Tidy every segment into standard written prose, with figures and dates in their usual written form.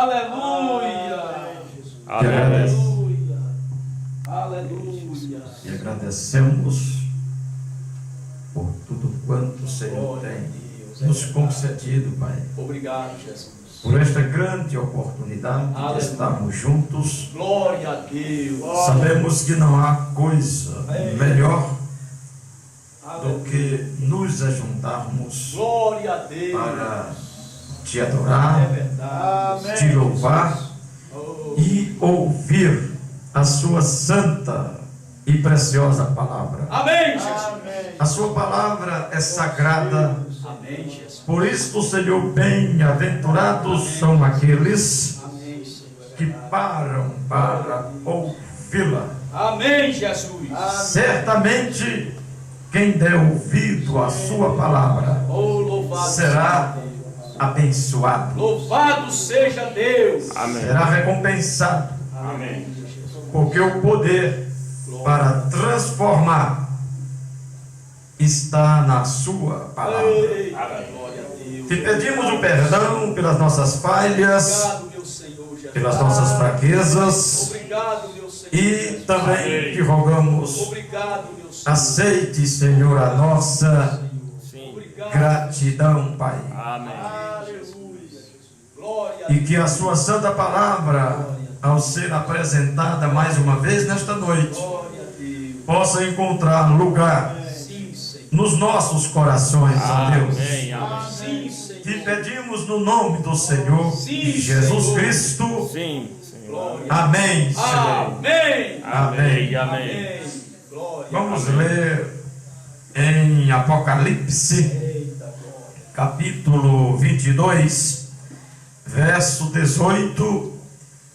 Aleluia. Aleluia. Aleluia. E agradecemos por tudo quanto o Senhor tem nos concedido, Pai. Obrigado, Jesus. Por esta grande oportunidade de estarmos juntos. Glória a Deus. Sabemos que não há coisa melhor do que nos ajuntarmos Glória a Deus. para te adorar, É verdade. te louvar e ouvir a sua santa e preciosa palavra. Amém, Jesus. A sua palavra é sagrada. Amém, Jesus. Por isso, Senhor, bem-aventurados são aqueles Amém, Senhor. que param para ouvi-la. Amém, Jesus. Certamente, quem der ouvido à sua palavra Oh, louvado será seja Deus. abençoado, Louvado seja Deus. Amém. será recompensado, Amém. porque o poder para transformar está na sua palavra. Eita, glória a Deus. Te pedimos o perdão pelas nossas falhas, Obrigado, meu Senhor Jesus. pelas nossas fraquezas, Obrigado, meu Senhor. e também te rogamos, Obrigado, meu Senhor. aceite, Senhor, a nossa Sim. Obrigado. gratidão, Pai. Amém. Aleluia. Glória a E que a sua santa palavra, ao ser apresentada mais uma vez nesta noite, Glória a Deus. possa encontrar lugar Sim, Senhor. nos nossos corações, ó Deus. Amém. Amém. Sim, Senhor. Te pedimos no nome do Senhor Jesus Senhor. Cristo. Sim, Senhor. Glória. Amém, Senhor. Amém. Amém. Amém. Amém. Glória. Vamos Amém. ler em Apocalipse, Eita, glória. capítulo 22, verso 18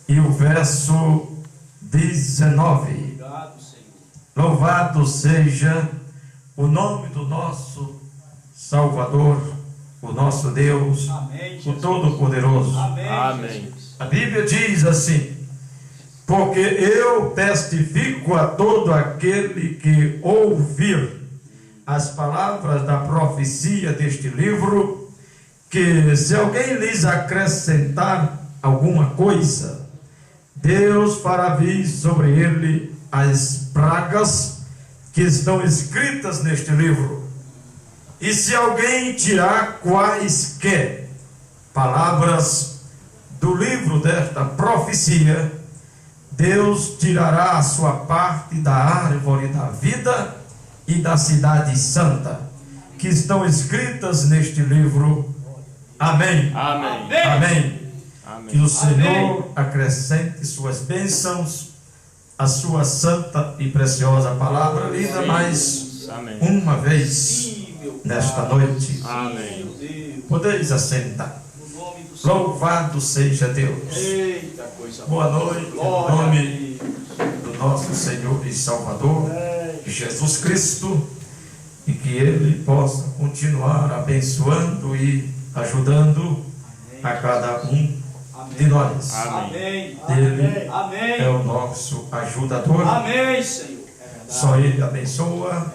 e o verso 19. Obrigado, Senhor. Louvado seja o nome do nosso Salvador, o nosso Deus, Amém, o Jesus. Todo-Poderoso. Amém. Amém. Jesus. A Bíblia diz assim: porque eu testifico a todo aquele que ouvir as palavras da profecia deste livro, que se alguém lhes acrescentar alguma coisa, Deus fará vir sobre ele as pragas que estão escritas neste livro. E se alguém tirar quaisquer palavras do livro desta profecia, Deus tirará a sua parte da árvore da vida e da cidade santa, que estão escritas neste livro. Amém. Amém. Amém. Que o Amém. Senhor acrescente suas bênçãos, a sua santa e preciosa palavra lida mais Amém. uma vez Sim, meu nesta Pai. noite. Amém. Meu Deus. Podeis assentar. No nome do Senhor. Louvado seja Deus. Eita, coisa Boa noite, em Glória a nome Deus. do nosso Senhor e Salvador, Jesus Cristo, e que Ele possa continuar abençoando e ajudando a cada um de nós. Amém. Ele Amém. é o nosso ajudador. Amém, Senhor. Só Ele abençoa,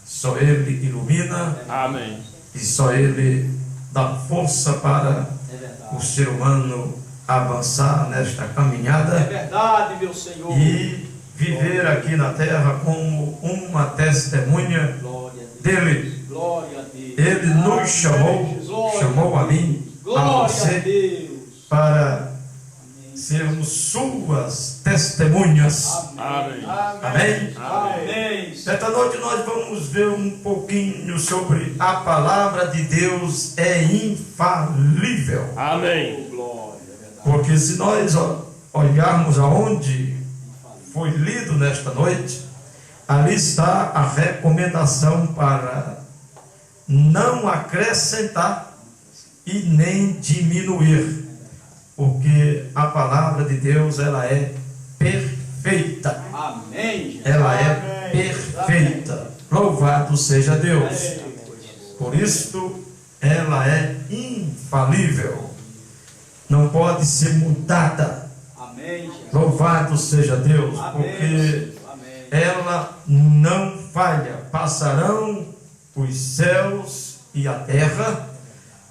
só Ele ilumina Amém. e só Ele dá força para É verdade. o ser humano avançar nesta É caminhada verdade, meu Senhor. e viver aqui na terra como uma testemunha Glória a Deus. dele. Glória a Deus. Ele nos chamou a mim, a Glória a você, Deus. para sermos suas testemunhas. Amém. Amém? Amém. Esta noite nós vamos ver um pouquinho sobre a palavra de Deus é infalível. Amém. Oh, glória, é verdade. Porque se nós olharmos aonde foi lido nesta noite, ali está a recomendação para não acrescentar e nem diminuir, porque a palavra de Deus ela é perfeita. Amém. Jesus. Ela é perfeita. Louvado seja Deus. Por isto, ela é infalível. Não pode ser mudada. Amém. Jesus. Louvado seja Deus, Amém. porque Amém. ela não falha. Passarão os céus e a terra,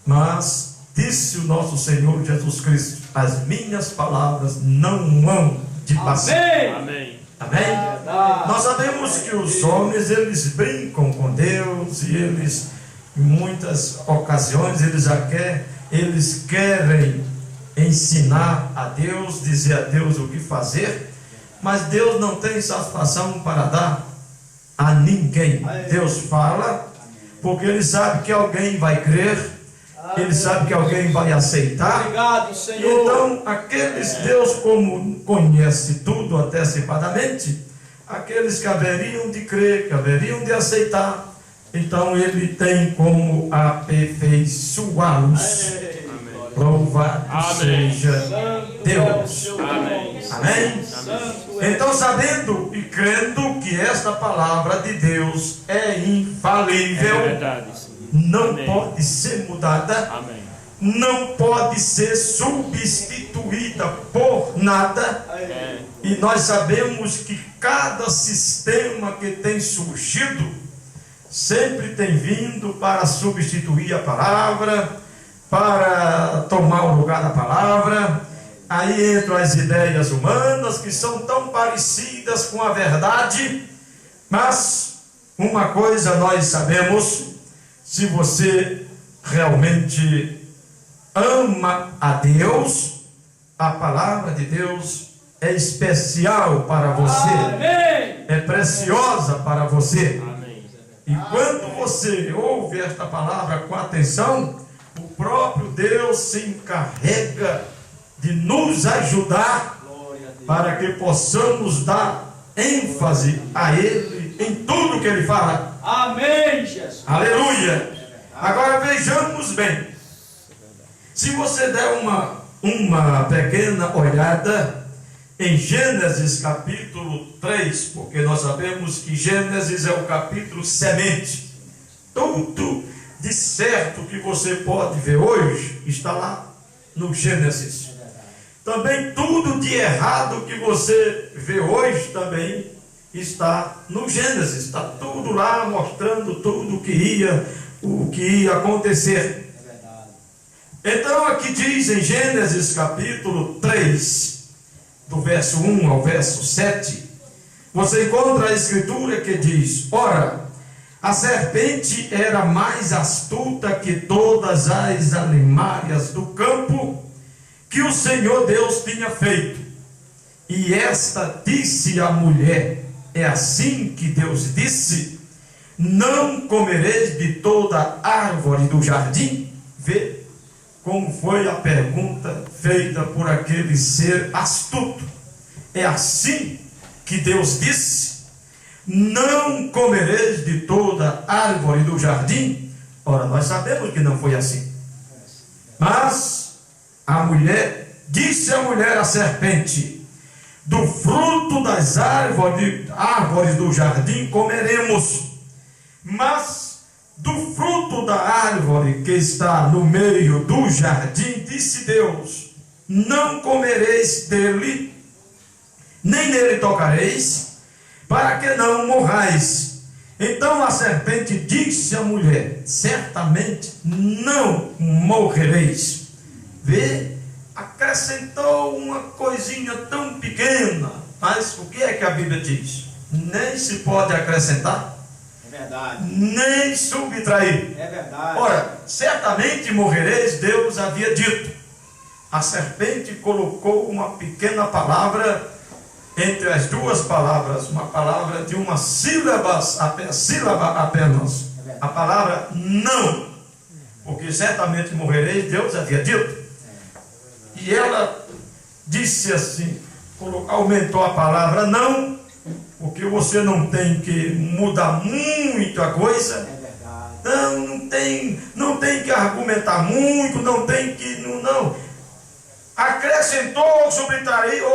mas disse o nosso Senhor Jesus Cristo: as minhas palavras não hão de passar. Amém. Amém. Amém? Verdade. Nós sabemos que os homens, eles brincam com Deus e eles, em muitas ocasiões, eles querem ensinar a Deus, dizer a Deus o que fazer, mas Deus não tem satisfação para dar a ninguém. Deus fala porque Ele sabe que alguém vai crer, Ele sabe que alguém vai aceitar. Obrigado, Senhor. Então, aqueles, Deus como conhece tudo antecipadamente, aqueles que haveriam de crer, que haveriam de aceitar, então Ele tem como aperfeiçoá-los. Louvado Amém. seja Deus. Amém. Amém? Então, sabendo e crendo que esta palavra de Deus é infalível, É verdade, Senhor. não Amém. pode ser mudada, Amém. não pode ser substituída por nada. É. E nós sabemos que cada sistema que tem surgido sempre tem vindo para substituir a palavra, para tomar o lugar da palavra. Aí entram as ideias humanas que são tão parecidas com a verdade, mas uma coisa nós sabemos: se você realmente ama a Deus, a palavra de Deus é especial para você, Amém. é preciosa para você. Amém. E quando você ouve esta palavra com atenção, o próprio Deus se encarrega de nos ajudar Glória a Deus. para que possamos dar ênfase a Ele em tudo que Ele fala. Amém, Jesus. Aleluia! Agora vejamos bem. Se você der uma pequena olhada em Gênesis capítulo 3, porque nós sabemos que Gênesis é o capítulo semente. Tudo de certo que você pode ver hoje está lá no Gênesis. Também tudo de errado que você vê hoje também está no Gênesis. Está tudo lá mostrando tudo o que ia acontecer. Então aqui diz em Gênesis capítulo 3, do verso 1 ao verso 7, você encontra a escritura que diz: ora, a serpente era mais astuta que todas as animárias do campo que o Senhor Deus tinha feito. E esta disse à mulher: é assim que Deus disse: não comereis de toda árvore do jardim? Vê como foi a pergunta feita por aquele ser astuto. É assim que Deus disse: não comereis de toda árvore do jardim? Ora, nós sabemos que não foi assim. Mas a mulher, disse a mulher à serpente: do fruto das árvores do jardim comeremos, mas do fruto da árvore que está no meio do jardim, disse Deus: não comereis dele, nem nele tocareis, para que não morrais. Então a serpente disse à mulher: certamente não morrereis. Vê, acrescentou uma coisinha tão pequena, mas o que é que a Bíblia diz? Nem se pode acrescentar, É verdade. nem subtrair. É verdade. Ora, certamente morrereis, Deus havia dito. A serpente colocou uma pequena palavra entre as duas palavras, uma palavra de uma sílaba apenas, a palavra não, porque certamente morrereis, Deus havia dito. E ela disse assim, aumentou a palavra não, porque você não tem que mudar muito a coisa. É verdade. Não tem que argumentar muito, não tem que, não. Acrescentou, subtraiu,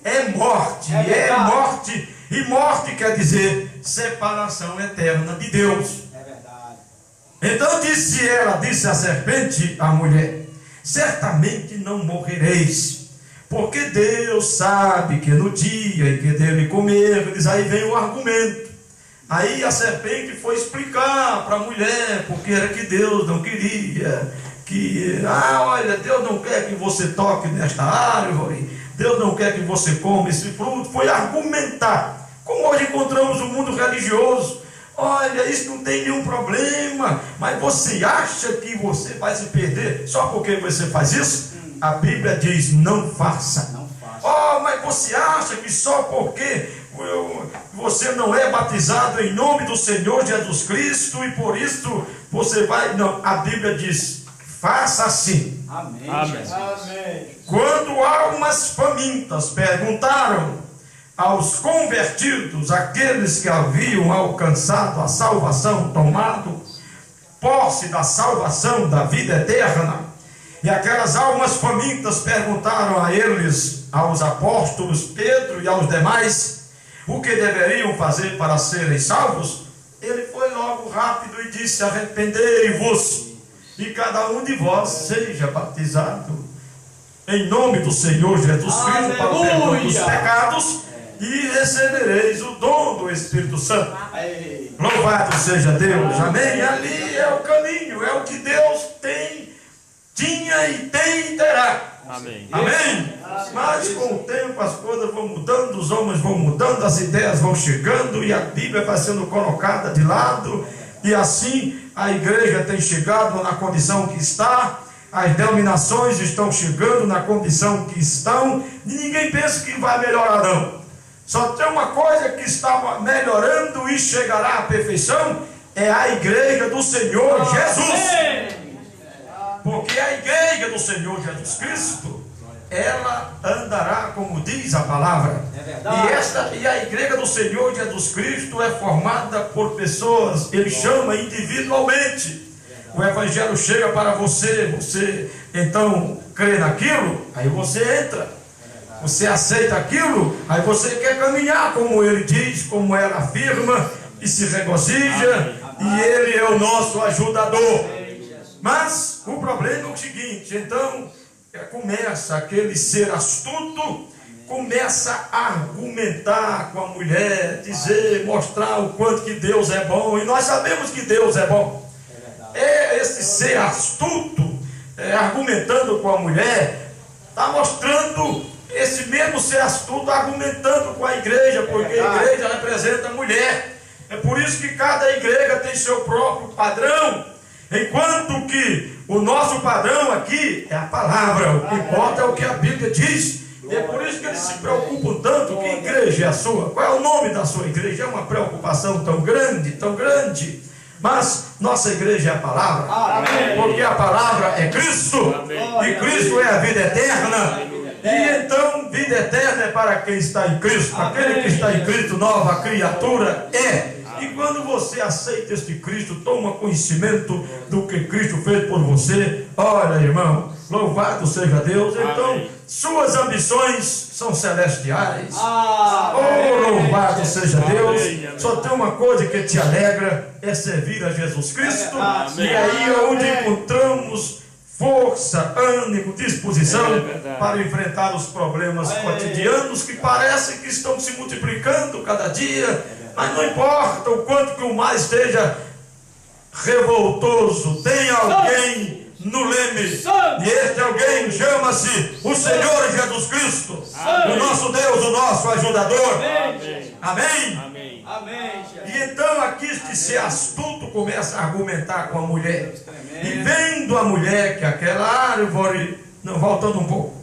é morte. É morte. E morte quer dizer separação eterna de Deus. É verdade. Então disse a serpente à mulher: certamente não morrereis, porque Deus sabe que no dia em que dele comerdes, aí vem o argumento. Aí a serpente foi explicar para a mulher porque era que Deus não queria olha, Deus não quer que você toque nesta árvore, Deus não quer que você coma esse fruto, foi argumentar. Como hoje encontramos o mundo religioso, olha, isso não tem nenhum problema, mas você acha que você vai se perder só porque você faz isso? A Bíblia diz, não faça. Não faça. Oh, mas você acha que só porque você não é batizado em nome do Senhor Jesus Cristo e por isso você vai... Não, a Bíblia diz, faça assim. Amém. Amém. Jesus. Amém. Quando almas famintas perguntaram aos convertidos, aqueles que haviam alcançado a salvação, tomado posse da salvação da vida eterna, e aquelas almas famintas perguntaram a eles, aos apóstolos Pedro e aos demais, o que deveriam fazer para serem salvos? Ele foi logo rápido e disse, arrependei-vos, e cada um de vós seja batizado em nome do Senhor Jesus Cristo para o perdão dos Aleluia. pecados, e recebereis o dom do Espírito Santo. Ei. Louvado seja Deus, amém? Ali é o caminho, é o que Deus tinha e tem e terá. Amém. Amém? Mas com o tempo as coisas vão mudando, os homens vão mudando, as ideias vão chegando e a Bíblia vai sendo colocada de lado, e assim a igreja tem chegado na condição que está, as denominações estão chegando na condição que estão, e ninguém pensa que vai melhorar não. Só tem uma coisa que está melhorando e chegará à perfeição, é a igreja do Senhor Jesus. Amém. Porque a igreja do Senhor Jesus Cristo, ela andará como diz a palavra. É verdade. E a igreja do Senhor Jesus Cristo é formada por pessoas, ele chama individualmente. O evangelho chega para você, você então crê naquilo, aí você entra. Você aceita aquilo, aí você quer caminhar como ele diz, como ela afirma, e se regozija, e ele é o nosso ajudador. Mas o problema é o seguinte, então começa aquele ser astuto, começa a argumentar com a mulher, dizer, mostrar o quanto que Deus é bom, e nós sabemos que Deus é bom. É esse ser astuto, argumentando com a mulher, está mostrando esse mesmo ser astuto argumentando com a igreja, porque a igreja representa a mulher. É por isso que cada igreja tem seu próprio padrão, enquanto que o nosso padrão aqui é a palavra, o que importa é o que a Bíblia diz. E é por isso que eles se preocupam tanto. Que igreja é a sua? Qual é o nome da sua igreja? É uma preocupação tão grande, tão grande. Mas nossa igreja é a palavra. Amém. Porque a palavra é Cristo. Amém. E Cristo é a vida eterna. E então, vida eterna é para quem está em Cristo. Aquele que está em Cristo, nova criatura é. E quando você aceita este Cristo, toma conhecimento do que Cristo fez por você, olha, irmão, louvado seja Deus. Então, Amém. suas ambições são celestiais. Amém. Oh, louvado seja Deus. Amém. Só tem uma coisa que te alegra, é servir a Jesus Cristo. Amém. E aí é onde encontramos força, ânimo, disposição É verdade. para enfrentar os problemas cotidianos que parecem que estão se multiplicando cada dia, mas não importa o quanto que o mar esteja revoltoso, tem alguém no leme, e este alguém chama-se o Senhor Jesus Cristo, o nosso Deus, o nosso ajudador. Amém. Amém? Amém. Amém. Jesus. E então aqui este ser astuto começa a argumentar com a mulher. E vendo a mulher que aquela árvore, não, voltando um pouco,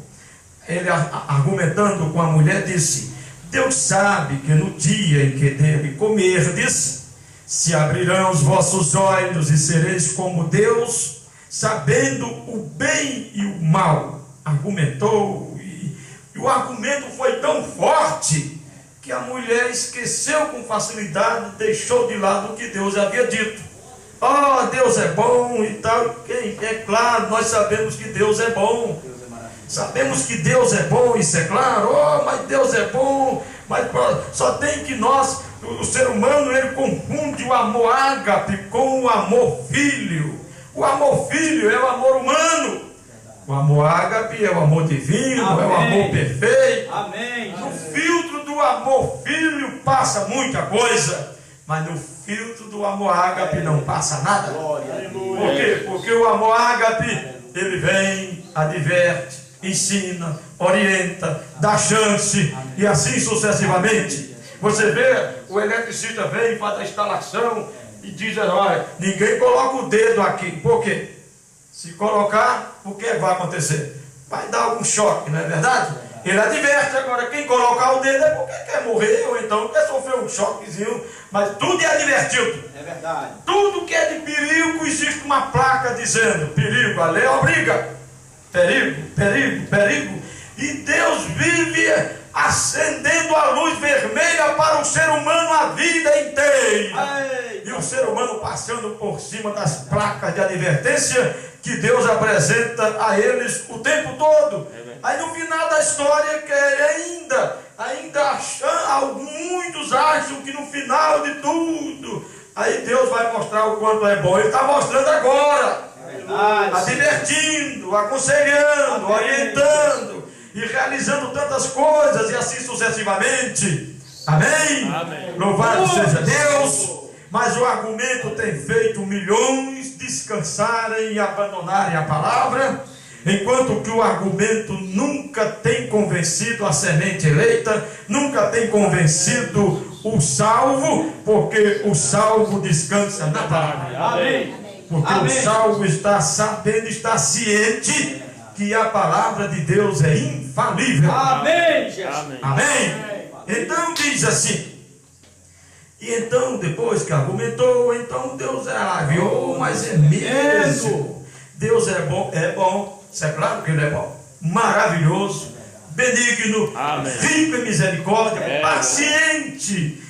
ele argumentando com a mulher disse, Deus sabe que no dia em que dele comerdes, se abrirão os vossos olhos e sereis como Deus, sabendo o bem e o mal. Argumentou, e o argumento foi tão forte que a mulher esqueceu com facilidade, deixou de lado o que Deus havia dito. Oh, Deus é bom e tal. É claro, nós sabemos que Deus é bom. Sabemos que Deus é bom, isso é claro. Oh, mas Deus é bom. Mas só tem que nós, o ser humano, ele confunde o amor ágape com o amor filho. O amor filho é o amor humano. O amor ágape é o amor divino, Amém. é o amor perfeito. Amém. No filtro do amor filho passa muita coisa, mas no filtro do amor ágape não passa nada. Glória a Deus. Por quê? Porque o amor ágape ele vem, adverte, ensina, orienta, dá chance e assim sucessivamente. Você vê, o eletricista vem, faz a instalação e diz: olha, ninguém coloca o dedo aqui. Por quê? Se colocar, o que vai acontecer? Vai dar algum choque, não é verdade? Ele adverte. Agora, quem colocar o dedo é porque quer morrer ou então quer sofrer um choquezinho, mas tudo é advertido. É verdade. Tudo que é de perigo, existe uma placa dizendo: perigo, a lei obriga. Perigo, perigo, perigo. E Deus vive acendendo a luz vermelha para o ser humano a vida inteira. E o ser humano passando por cima das placas de advertência que Deus apresenta a eles o tempo todo. Aí no final da história, que muitos acham que no final de tudo, aí Deus vai mostrar o quanto é bom. Ele está mostrando agora, advertindo, aconselhando, orientando e realizando tantas coisas e assim sucessivamente. Amém? Amém. Louvado seja Deus. Mas o argumento tem feito milhões descansarem e abandonarem a palavra, enquanto que o argumento nunca tem convencido a semente eleita, nunca tem convencido o salvo, porque o salvo descansa na palavra. Amém. Porque o salvo está sabendo, está ciente que a palavra de Deus é infalível. Amém, Jesus. Amém. Amém? Então diz assim. E então, depois que argumentou, então Deus aliviou, mas é mesmo. Deus é bom, isso é claro que Ele é bom, maravilhoso, benigno, Amém. rico em misericórdia, É. paciente.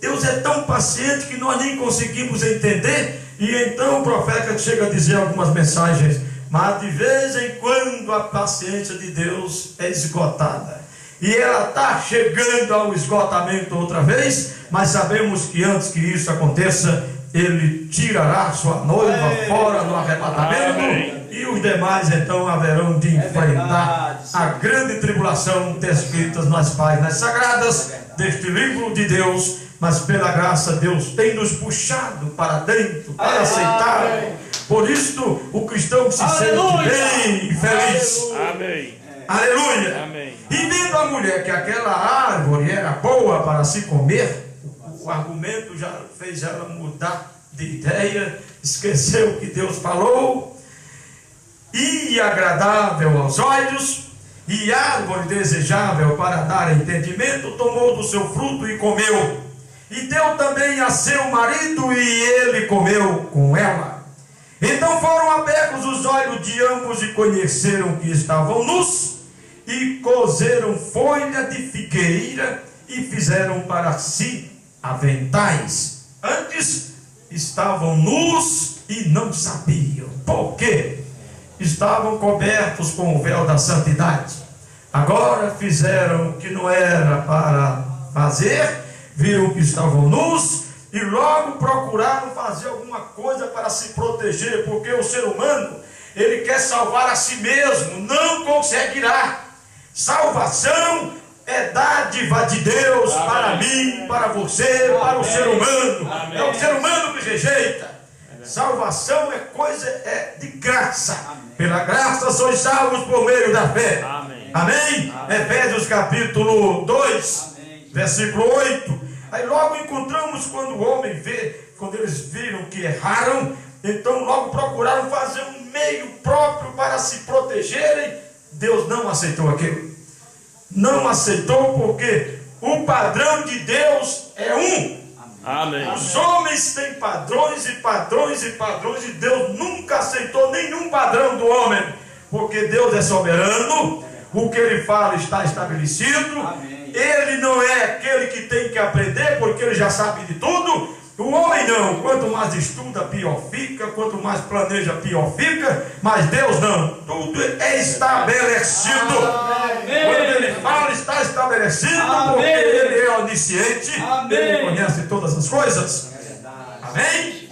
Deus é tão paciente que nós nem conseguimos entender. E então o profeta chega a dizer algumas mensagens, mas de vez em quando a paciência de Deus é esgotada. E ela está chegando ao esgotamento outra vez, mas sabemos que antes que isso aconteça, Ele tirará sua noiva fora no arrebatamento. Amém. E os demais então haverão de enfrentar verdade, a grande tribulação descritas nas páginas sagradas deste livro de Deus. Mas pela graça Deus tem nos puxado para dentro, para aceitar. Por isto o cristão se Aleluia. sente bem e feliz. Amém. Aleluia. Amém. E vendo a mulher que aquela árvore era boa para se comer, o argumento já fez ela mudar de ideia, esqueceu o que Deus falou, e agradável aos olhos, e árvore desejável para dar entendimento, tomou do seu fruto e comeu, e deu também a seu marido, e ele comeu com ela. Então foram abertos os olhos de ambos e conheceram que estavam nus, e cozeram folha de figueira e fizeram para si aventais. Antes estavam nus e não sabiam. Por quê? Estavam cobertos com o véu da santidade. Agora fizeram o que não era para fazer, viram que estavam nus e logo procuraram fazer alguma coisa para se proteger, porque o ser humano, ele quer salvar a si mesmo, não conseguirá. Salvação é dádiva de Deus. Amém. Para mim, para você, amém. Para o ser humano. Amém. É o ser humano que rejeita. Salvação é coisa de graça. Amém. Pela graça sois salvos por meio da fé. Amém. Amém? Amém. Efésios capítulo 2, amém. Versículo 8. Aí logo encontramos quando o homem quando eles viram que erraram, então logo procuraram fazer um meio próprio para se protegerem. Deus não aceitou aquilo. Não aceitou porque o padrão de Deus é um. Amém. Os homens têm padrões e padrões e padrões, e Deus nunca aceitou nenhum padrão do homem, porque Deus é soberano, o que Ele fala está estabelecido. Amém. Ele não é aquele que tem que aprender, porque Ele já sabe de tudo. O homem não, quanto mais estuda, pior fica, quanto mais planeja, pior fica, mas Deus não, tudo é estabelecido. Amém. Quando Ele fala, está estabelecido. Amém. Porque Ele é onisciente. Amém. Ele conhece todas as coisas. Amém?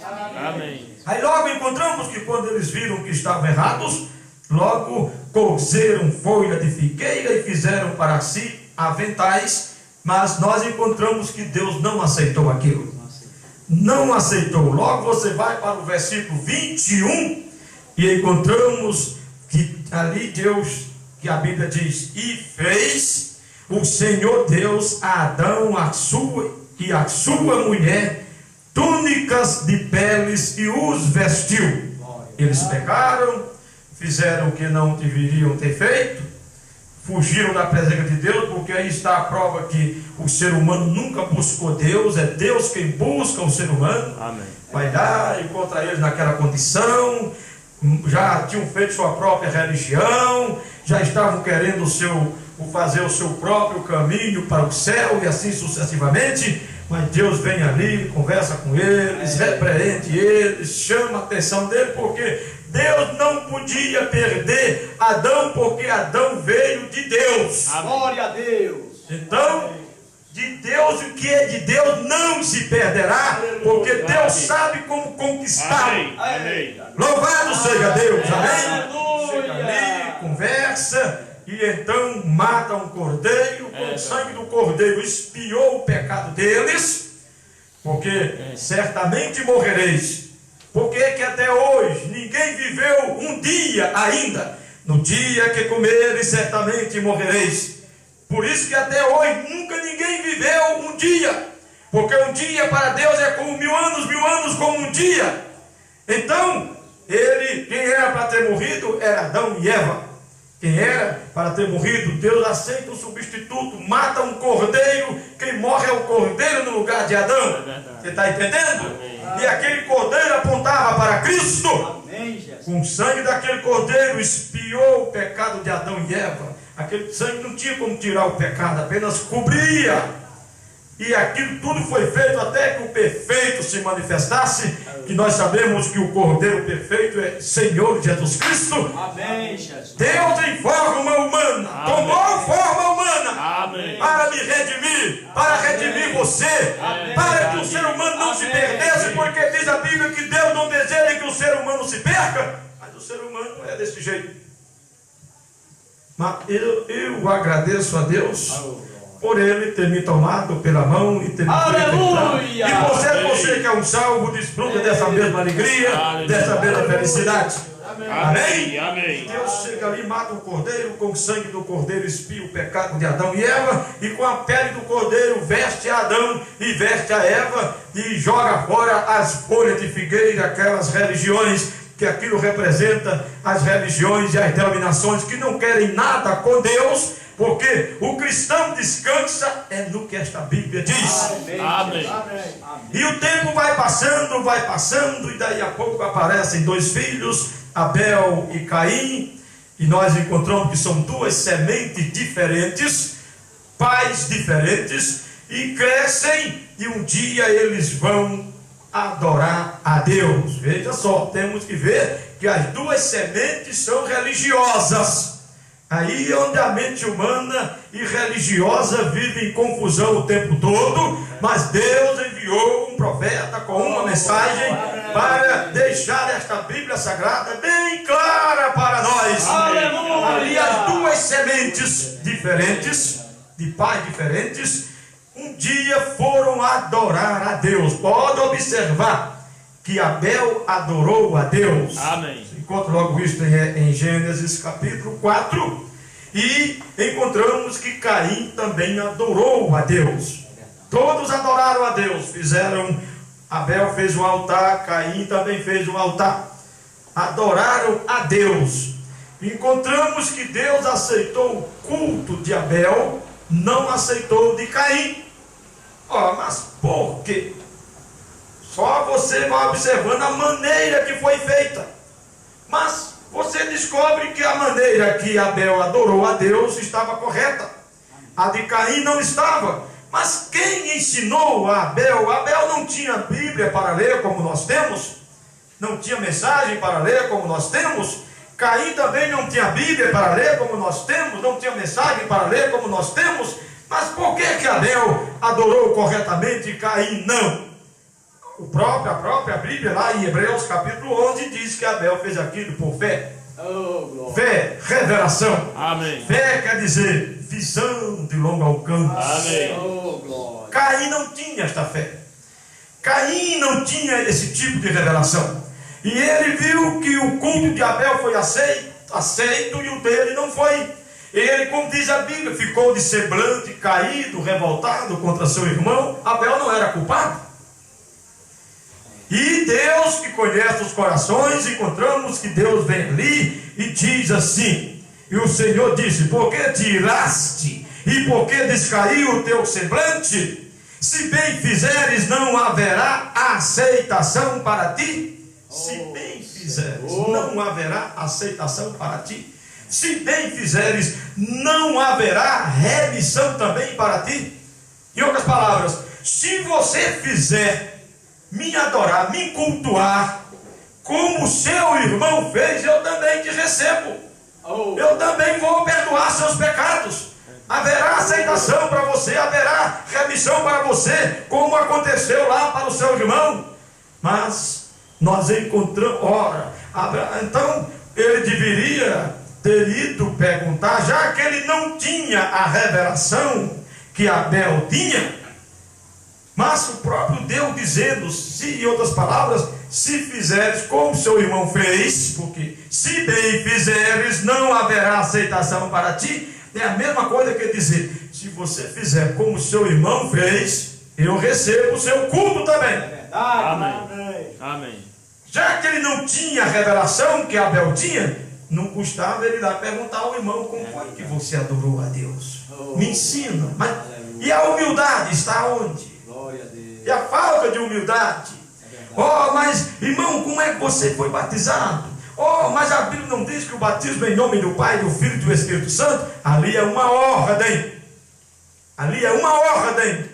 Amém. Aí logo encontramos que quando eles viram que estavam errados, logo cozeram folha de figueira e fizeram para si aventais, mas nós encontramos que Deus não aceitou aquilo. Não aceitou. Logo você vai para o versículo 21 e encontramos que ali Deus, que a Bíblia diz, e fez o Senhor Deus a Adão a sua mulher túnicas de peles e os vestiu. Eles pecaram, fizeram o que não deveriam ter feito, fugiram da presença de Deus, porque aí está a prova que o ser humano nunca buscou Deus, é Deus quem busca o ser humano. Amém. Vai dar, encontra eles naquela condição, já tinham feito sua própria religião, já estavam querendo fazer o seu próprio caminho para o céu e assim sucessivamente. Mas Deus vem ali, conversa com eles, repreende eles, chama a atenção dele, porque Deus não podia perder Adão, porque Adão veio de Deus. Glória a Deus. Então, de Deus, o que é de Deus não se perderá, porque Deus sabe como conquistar. Amém. Louvado seja Deus, amém? Aleluia. Chega ali, conversa, e então mata um cordeiro, com o sangue do cordeiro expiou o pecado deles, porque certamente morrereis. Porque que até hoje ninguém viveu um dia ainda. No dia que comeres, certamente morrereis. Por isso que até hoje nunca ninguém viveu um dia. Porque um dia para Deus é como 1000 anos como um dia. Então, quem era para ter morrido era Adão e Eva. Quem era para ter morrido, Deus aceita um substituto, mata um cordeiro, quem morre é o cordeiro no lugar de Adão. Você está entendendo? E aquele cordeiro apontava para Cristo. Amém, Jesus. Com o sangue daquele cordeiro expiou o pecado de Adão e Eva. Aquele sangue não tinha como tirar o pecado, apenas cobria. E aquilo tudo foi feito até que o perfeito se manifestasse, que nós sabemos que o Cordeiro perfeito é Senhor Jesus Cristo. Amém, Jesus. Deus em forma humana, tomou forma humana, Amém. para me redimir, para redimir você, para que o ser humano não se perdesse, porque diz a Bíblia que Deus não deseja que o ser humano se perca, mas o ser humano é desse jeito. Mas eu agradeço a Deus por Ele ter me tomado pela mão e ter me libertado. E você que é um salvo, desfruta dessa mesma alegria, dessa mesma felicidade. Amém? Amém. Deus chega ali, mata o cordeiro, com o sangue do cordeiro expia o pecado de Adão e Eva, e com a pele do cordeiro veste a Adão e veste a Eva, e joga fora as folhas de figueira, aquelas religiões, que aquilo representa as religiões e as denominações que não querem nada com Deus, porque o cristão descansa no que esta Bíblia diz. Amém. E o tempo vai passando, e daí a pouco aparecem 2 filhos, Abel e Caim, e nós encontramos que são 2 sementes diferentes, pais diferentes, e crescem, e um dia eles vão adorar a Deus. Veja só, temos que ver que as 2 sementes são religiosas. Aí onde a mente humana e religiosa vivem em confusão o tempo todo, mas Deus enviou um profeta com uma mensagem para deixar esta Bíblia Sagrada bem clara para nós. Aleluia! Ali as 2 sementes diferentes, de pais diferentes, um dia foram adorar a Deus. Pode observar que Abel adorou a Deus. Amém. Encontra logo isso em Gênesis capítulo 4. E encontramos que Caim também adorou a Deus. Todos adoraram a Deus. Abel fez um altar, Caim também fez um altar. Adoraram a Deus. Encontramos que Deus aceitou o culto de Abel, não aceitou o de Caim. Mas por quê? Só você vai observando a maneira que foi feita. Mas você descobre que a maneira que Abel adorou a Deus estava correta. A de Caim não estava. Mas quem ensinou a Abel? Abel não tinha Bíblia para ler como nós temos. Não tinha mensagem para ler como nós temos. Caim também não tinha Bíblia para ler como nós temos. Não tinha mensagem para ler como nós temos. Mas por que Abel adorou corretamente e Caim não? A própria Bíblia lá em Hebreus capítulo 11 diz que Abel fez aquilo por fé. Fé, revelação. Amém. Fé quer dizer visão de longo alcance. Amém. Caim não tinha esta fé. Caim não tinha esse tipo de revelação. E ele viu que o culto de Abel foi aceito aceito e o dele não foi. Ele, como diz a Bíblia, ficou de semblante caído, revoltado contra seu irmão. Abel não era culpado. E Deus, que conhece os corações, encontramos que Deus vem ali e diz assim: e o Senhor disse: por que te iraste e por que descaiu o teu semblante? Se bem fizeres, não haverá aceitação para ti. Se bem fizeres, não haverá aceitação para ti. Se bem fizeres, não haverá remissão também para ti. Em outras palavras, se você fizer me adorar, me cultuar, como seu irmão fez, eu também te recebo. Eu também vou perdoar seus pecados. Haverá aceitação para você, haverá remissão para você, como aconteceu lá para o seu irmão. Mas nós encontramos, então ele deveria ter ido perguntar, já que ele não tinha a revelação que Abel tinha, mas o próprio Deus dizendo, se, em outras palavras, se fizeres como seu irmão fez, porque se bem fizeres, não haverá aceitação para ti. É a mesma coisa que dizer, se você fizer como seu irmão fez, eu recebo o seu culto também. É verdade. Amém. Amém. Já que ele não tinha a revelação que Abel tinha, não custava ele lá perguntar ao irmão como foi que você adorou a Deus. Me ensina. Mas, e a humildade está onde? Glória a Deus. E a falta de humildade? Oh, mas irmão, como é que você foi batizado? Oh, mas a Bíblia não diz que o batismo é em nome do Pai, do Filho e do Espírito Santo? Ali é uma ordem. Ali é uma ordem.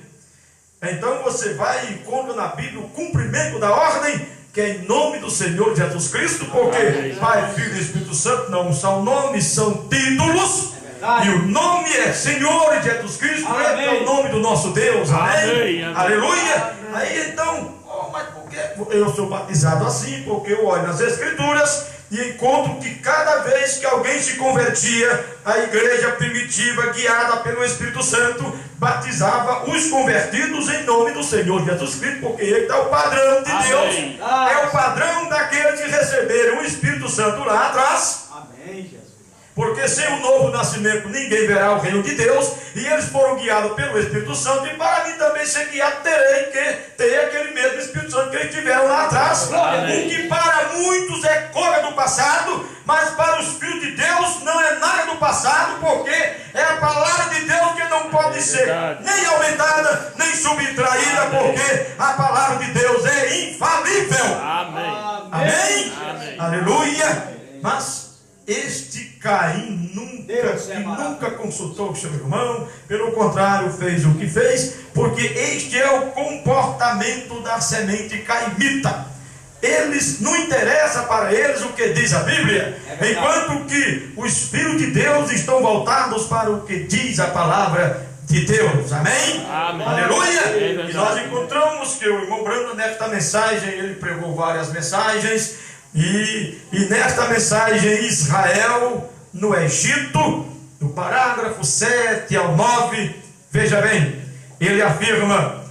Então você vai e encontra na Bíblia o cumprimento da ordem, que é em nome do Senhor Jesus Cristo, porque Amém. Pai, Filho e Espírito Santo não são nomes, são títulos. verdade. E o nome é Senhor Jesus Cristo, Amém. é o nome do nosso Deus. Amém? Amém. Amém. Aleluia. Amém. Aí então, mas por que eu sou batizado assim? Porque eu olho nas Escrituras e encontro que cada vez que alguém se convertia, a igreja primitiva, guiada pelo Espírito Santo, batizava os convertidos em nome do Senhor Jesus Cristo, porque ele é o padrão de Amém. Deus, é o padrão daqueles que receberam o Espírito Santo lá atrás. Amém, Jesus. Porque sem o novo nascimento ninguém verá o reino de Deus, e eles foram guiados pelo Espírito Santo, e para mim também ser guiado terei que ter aquele mesmo Espírito Santo que eles tiveram lá atrás. Amém. O que para muitos é coisa do passado, mas para os filhos de Deus não é nada do passado, porque é a palavra de Deus que não pode ser verdade. nem aumentada, nem subtraída, Amém. porque a palavra de Deus é infalível. Amém. Amém? Amém. Aleluia. Mas este Caim Deus é nunca consultou o seu irmão, pelo contrário, fez o que fez, porque este é o comportamento da semente caimita. Eles, não interessa para eles o que diz a Bíblia, enquanto que os filhos de Deus estão voltados para o que diz a palavra de Deus. Amém? Amém. Aleluia. É E nós encontramos que o irmão Brando, nesta mensagem, ele pregou várias mensagens. E nesta mensagem, Israel no Egito, no parágrafo 7 ao 9, veja bem, ele afirma: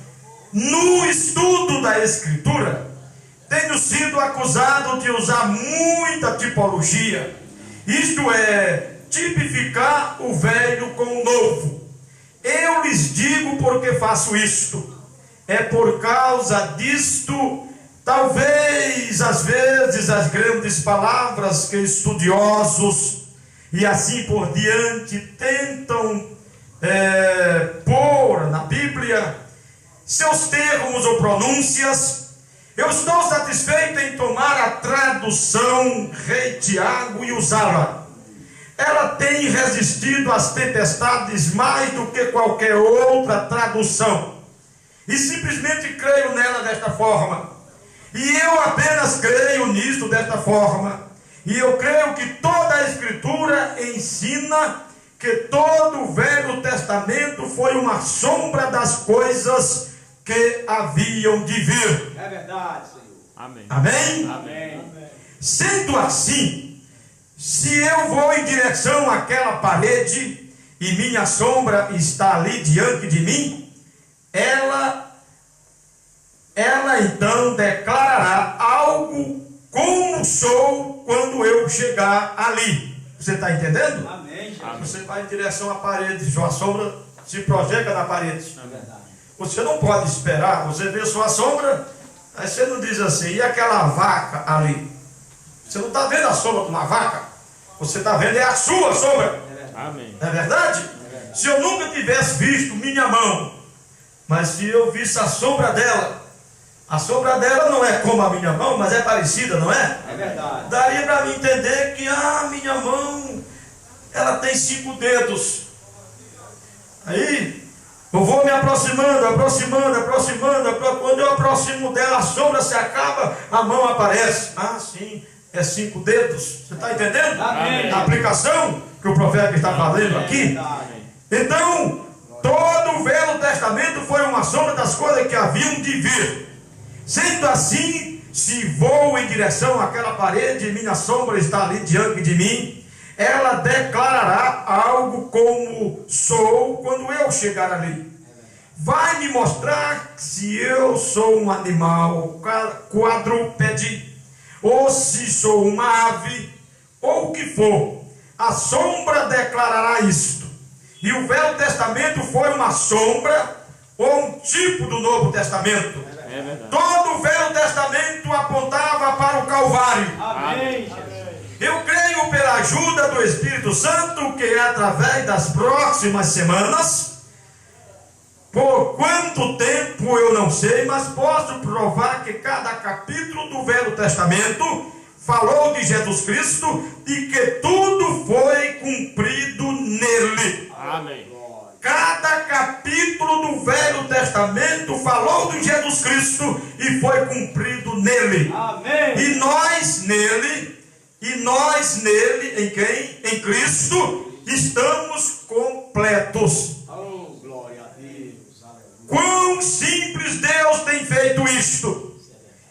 no estudo da Escritura, tenho sido acusado de usar muita tipologia, isto é, tipificar o velho com o novo. Eu lhes digo porque faço isto, é por causa disto. Talvez, às vezes, as grandes palavras que estudiosos e assim por diante tentam pôr na Bíblia, seus termos ou pronúncias, eu estou satisfeito em tomar a tradução Rei Tiago e usá-la. Ela tem resistido às tempestades mais do que qualquer outra tradução, e simplesmente creio nela desta forma. E eu apenas creio nisto desta forma. E eu creio que toda a Escritura ensina que todo o Velho Testamento foi uma sombra das coisas que haviam de vir. É verdade, Senhor. Amém. Amém? Amém. Sendo assim, se eu vou em direção àquela parede e minha sombra está ali diante de mim, ela então declarará algo como sou quando eu chegar ali. Você está entendendo? Amém, Jesus. Você vai em direção à parede, sua sombra se projeta na parede. É verdade. Você não pode esperar, você vê sua sombra, aí você não diz assim, e aquela vaca ali? Você não está vendo a sombra de uma vaca, você está vendo é a sua sombra. Amém. Não é verdade? Se eu nunca tivesse visto minha mão, mas se eu visse a sombra dela não é como a minha mão, mas é parecida, não é? É verdade. Daria para mim entender que a minha mão, ela tem 5 dedos. Aí, eu vou me aproximando, quando eu aproximo dela, a sombra se acaba, a mão aparece. Ah, sim, é 5 dedos. Você está entendendo? Amém. A aplicação que o profeta está fazendo aqui. Então, todo o Velho Testamento foi uma sombra das coisas que haviam de vir. Sendo assim, se vou em direção àquela parede e minha sombra está ali diante de mim, ela declarará algo como sou quando eu chegar ali. Vai me mostrar se eu sou um animal quadrúpede, ou se sou uma ave, ou o que for. A sombra declarará isto. E o Velho Testamento foi uma sombra ou um tipo do Novo Testamento. É verdade. Todo o Velho Testamento apontava para o Calvário. Amém, Jesus. Eu creio pela ajuda do Espírito Santo que através das próximas semanas, por quanto tempo eu não sei, mas posso provar que cada capítulo do Velho Testamento falou de Jesus Cristo e que tudo foi cumprido nele. Amém. Cada capítulo do Velho Testamento falou de Jesus Cristo e foi cumprido nele. Amém. E nós nele, em quem? Em Cristo, estamos completos. Oh, glória a Deus. Aleluia. Quão simples Deus tem feito isto.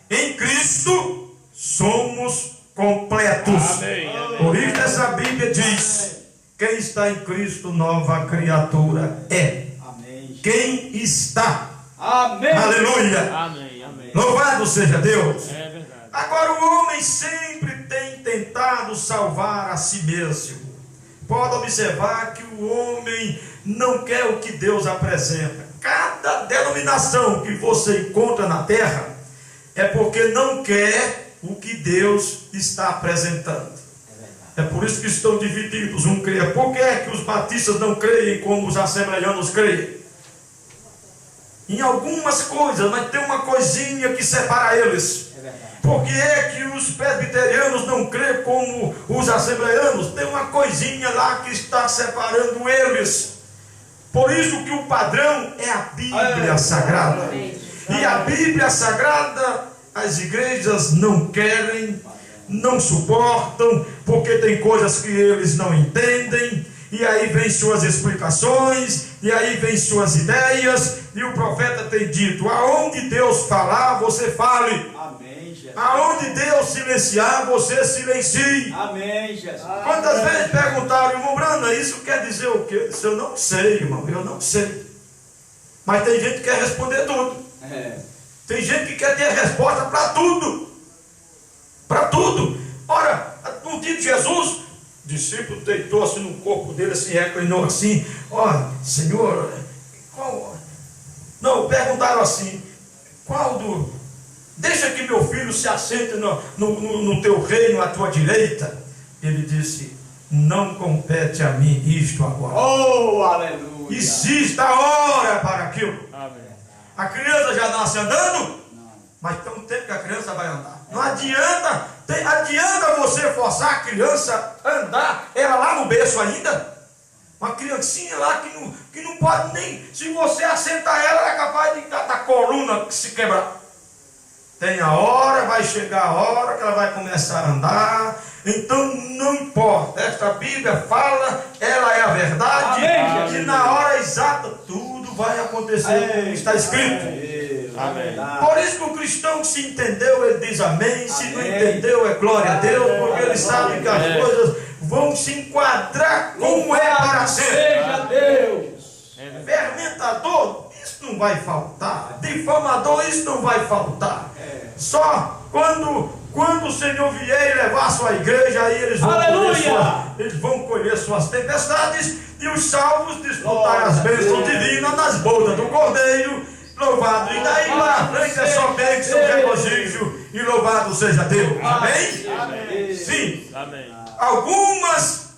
Em Cristo somos completos. Amém. Por isso essa Bíblia diz: quem está em Cristo, nova criatura é. Amém. Quem está. Amém. Aleluia. Amém. Amém. Louvado seja Deus. É verdade. Agora o homem sempre tem tentado salvar a si mesmo. Pode observar que o homem não quer o que Deus apresenta. Cada denominação que você encontra na terra é porque não quer o que Deus está apresentando. É por isso que estão divididos. Um crê. Por que é que os batistas não creem como os assembleianos creem? Em algumas coisas, mas tem uma coisinha que separa eles. Por que é que os presbiterianos não creem como os assembleianos? Tem uma coisinha lá que está separando eles. Por isso que o padrão é a Bíblia Sagrada. E a Bíblia Sagrada, as igrejas não querem, não suportam, porque tem coisas que eles não entendem, e aí vem suas explicações, e aí vem suas ideias, e o profeta tem dito: aonde Deus falar, você fale. Amém, Jesus. Aonde Deus silenciar, você silencie. Amém, Jesus. Quantas vezes perguntaram: irmão Brana, isso quer dizer o quê? Eu disse: eu não sei, irmão, eu não sei. Mas tem gente que quer responder tudo. Tem gente que quer ter a resposta para tudo. Para tudo. Ora, no dia de Jesus, o discípulo deitou assim no corpo dele, assim, reclinou assim: ó, Senhor, qual? Não, perguntaram assim: qual do... Deixa que meu filho se assente no teu reino à tua direita. Ele disse: não compete a mim isto agora. Oh, aleluia. Existe a hora para aquilo. Amém. A criança já nasce andando, mas tem um tempo que a criança vai andar. Não adianta, adianta você forçar a criança a andar, ela lá no berço ainda. Uma criancinha lá que não pode nem, se você assentar ela, ela é capaz de a coluna se quebrar. Tem a hora, vai chegar a hora que ela vai começar a andar. Então não importa, esta Bíblia fala, ela é a verdade. Amém. E na hora exata tudo vai acontecer como está escrito. Amém. Por isso que o cristão que se entendeu, ele diz amém. Se não entendeu, é glória a Deus, porque ele sabe que as coisas vão se enquadrar como é para ser. Seja Deus. Fermentador, isso não vai faltar. Difamador, isso não vai faltar. Só quando Quando o Senhor vier e levar a sua igreja, aí eles vão colher suas tempestades, e os salvos desfrutarem as bênçãos divinas nas bodas do Cordeiro. Louvado. E daí lá à frente é só bênção, regozijo, e louvado seja Deus. Amém? Amém. Sim. Amém. Algumas,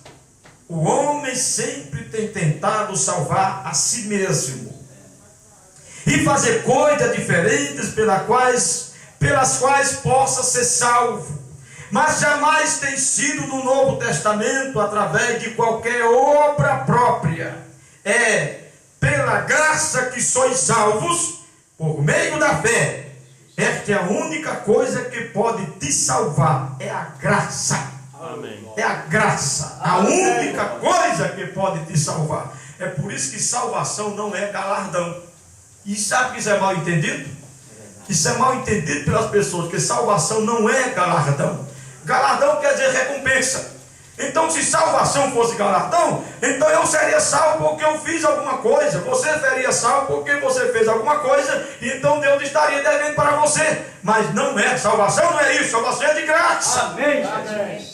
o homem sempre tem tentado salvar a si mesmo e fazer coisas diferentes pelas quais possa ser salvo, mas jamais tem sido no Novo Testamento através de qualquer obra própria. É pela graça que sois salvos por meio da fé. Esta é a única coisa que pode te salvar, é a graça. Amém. É a graça, a única coisa que pode te salvar. É por isso que salvação não é galardão. E sabe que isso é mal entendido? Isso é mal entendido pelas pessoas, que salvação não é galardão. Galardão quer dizer recompensa. Então, se salvação fosse galardão, então eu seria salvo porque eu fiz alguma coisa, você seria salvo porque você fez alguma coisa, e então Deus estaria devendo para você. Mas não é, salvação não é isso, salvação é de graça. Amém. Amém.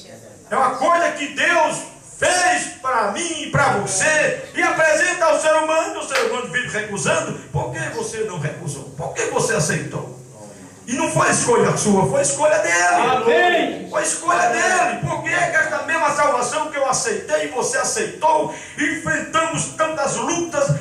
É uma coisa que Deus fez para mim e para você, e apresenta ao ser humano. O ser humano vive recusando. Por que você não recusou? Por que você aceitou? E não foi escolha sua, foi escolha dele. Amém. Foi escolha dele. Por que esta mesma salvação que eu aceitei e você aceitou, enfrentamos tantas lutas?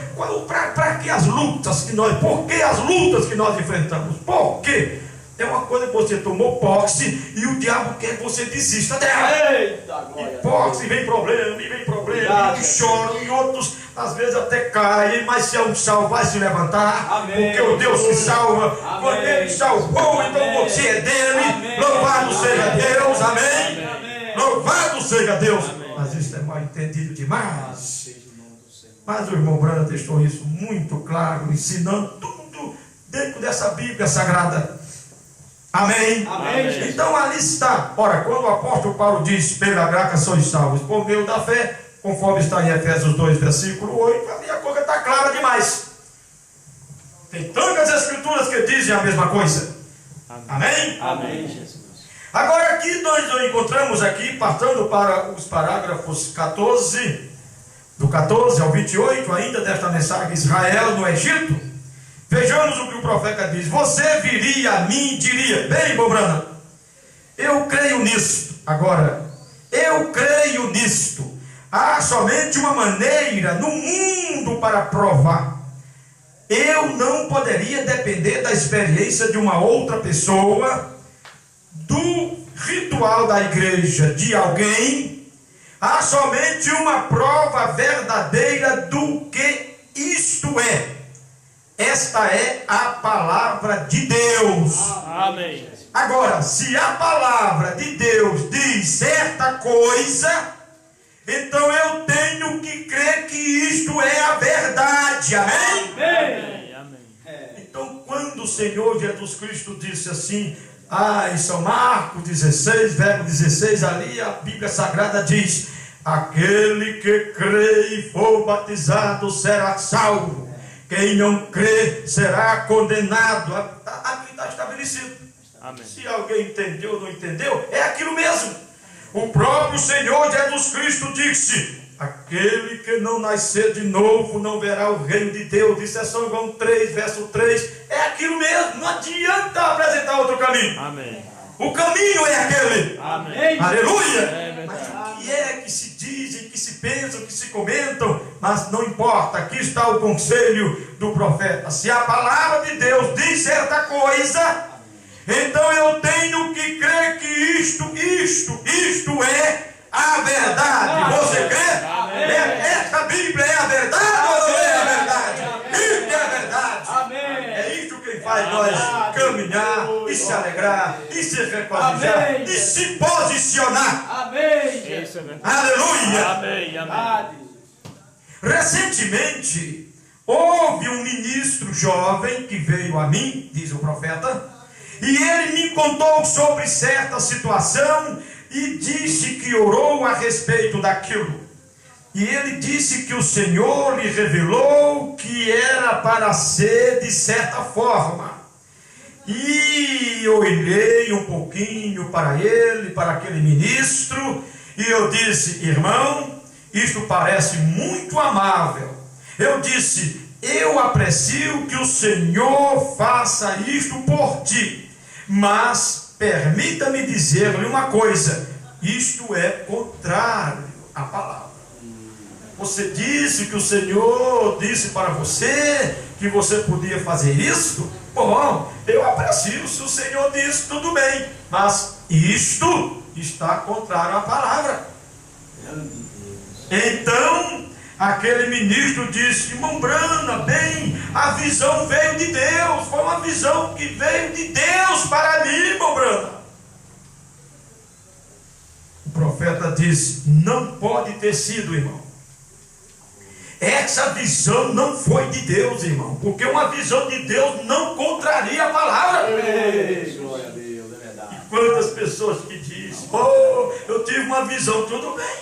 Para que as lutas que nós, por que as lutas que nós enfrentamos? Por quê? É uma coisa que você tomou posse e o diabo quer que você desista dela. Eita, glória. E posse, vem problema, e choram, e outros às vezes até caem, mas se é um salvo, vai se levantar. Amém. Porque o Deus que salva, quando Ele salvou, então você é dele. Amém. Louvado seja Deus, amém. Amém. Louvado seja Deus. Amém. Mas isso é mal entendido demais. Mas o irmão Branda deixou isso muito claro, ensinando tudo dentro dessa Bíblia Sagrada. Amém. Amém. Então ali está. Ora, quando o apóstolo Paulo diz: pela graça sois salvos por meio da fé, conforme está em Efésios 2, versículo 8, ali a coisa está clara demais. Tem tantas escrituras que dizem a mesma coisa. Amém? Amém, Jesus. Agora aqui nós encontramos aqui, passando para os parágrafos 14, do 14 ao 28, ainda desta mensagem, Israel no Egito. Vejamos o que o profeta diz: você viria a mim e diria: bem, Bobrana, eu creio nisto. Agora, eu creio nisto. Há somente uma maneira no mundo para provar. Eu não poderia depender da experiência de uma outra pessoa, do ritual da igreja de alguém. Há somente uma prova verdadeira do que isto é. Esta é a palavra de Deus. Amém. Agora, se a palavra de Deus diz certa coisa, então eu tenho que crer que isto é a verdade. Amém? Amém. Amém. Então, quando o Senhor Jesus Cristo disse assim, em São Marcos 16, verso 16, ali a Bíblia Sagrada diz: aquele que crê e for batizado será salvo. Quem não crê será condenado. Aqui está estabelecido. Amém. Se alguém entendeu ou não entendeu, é aquilo mesmo. O próprio Senhor Jesus Cristo disse: aquele que não nascer de novo não verá o reino de Deus. Isso é São João 3, verso 3. É aquilo mesmo. Não adianta apresentar outro caminho. Amém. O caminho é aquele. Amém. Aleluia. É verdade. Mas o que é que se dizem, que se pensam, que se comentam? Mas não importa. Aqui está o conselho do profeta: se a palavra de Deus diz certa coisa, então eu tenho que crer que isto é a verdade. Você crê? Esta Bíblia é a verdade ou não é a verdade? Isto é a verdade. Amém. É isto que faz nós caminhar e se alegrar e se regozijar e se posicionar. Amém. Isso é verdade. Aleluia. Amém. Amém. Recentemente houve um ministro jovem que veio a mim, diz o profeta, e ele me contou sobre certa situação e disse que orou a respeito daquilo. E ele disse que o Senhor lhe revelou que era para ser de certa forma. E olhei um pouquinho para ele, para aquele ministro, e eu disse: irmão, isto parece muito amável. Eu disse: eu aprecio que o Senhor faça isto por ti, mas permita-me dizer-lhe uma coisa: isto é contrário à palavra. Você disse que o Senhor disse para você que você podia fazer isso? Bom, eu aprecio, se o Senhor disse, tudo bem, mas isto está contrário à palavra. Então, aquele ministro disse: irmão Brana, bem, a visão veio de Deus, foi uma visão que veio de Deus para mim, irmão Brana. O profeta disse: não pode ter sido, irmão. Essa visão não foi de Deus, irmão, porque uma visão de Deus não contraria a palavra. Glória a Deus, é verdade. E quantas pessoas que dizem: oh, eu tive uma visão, tudo bem,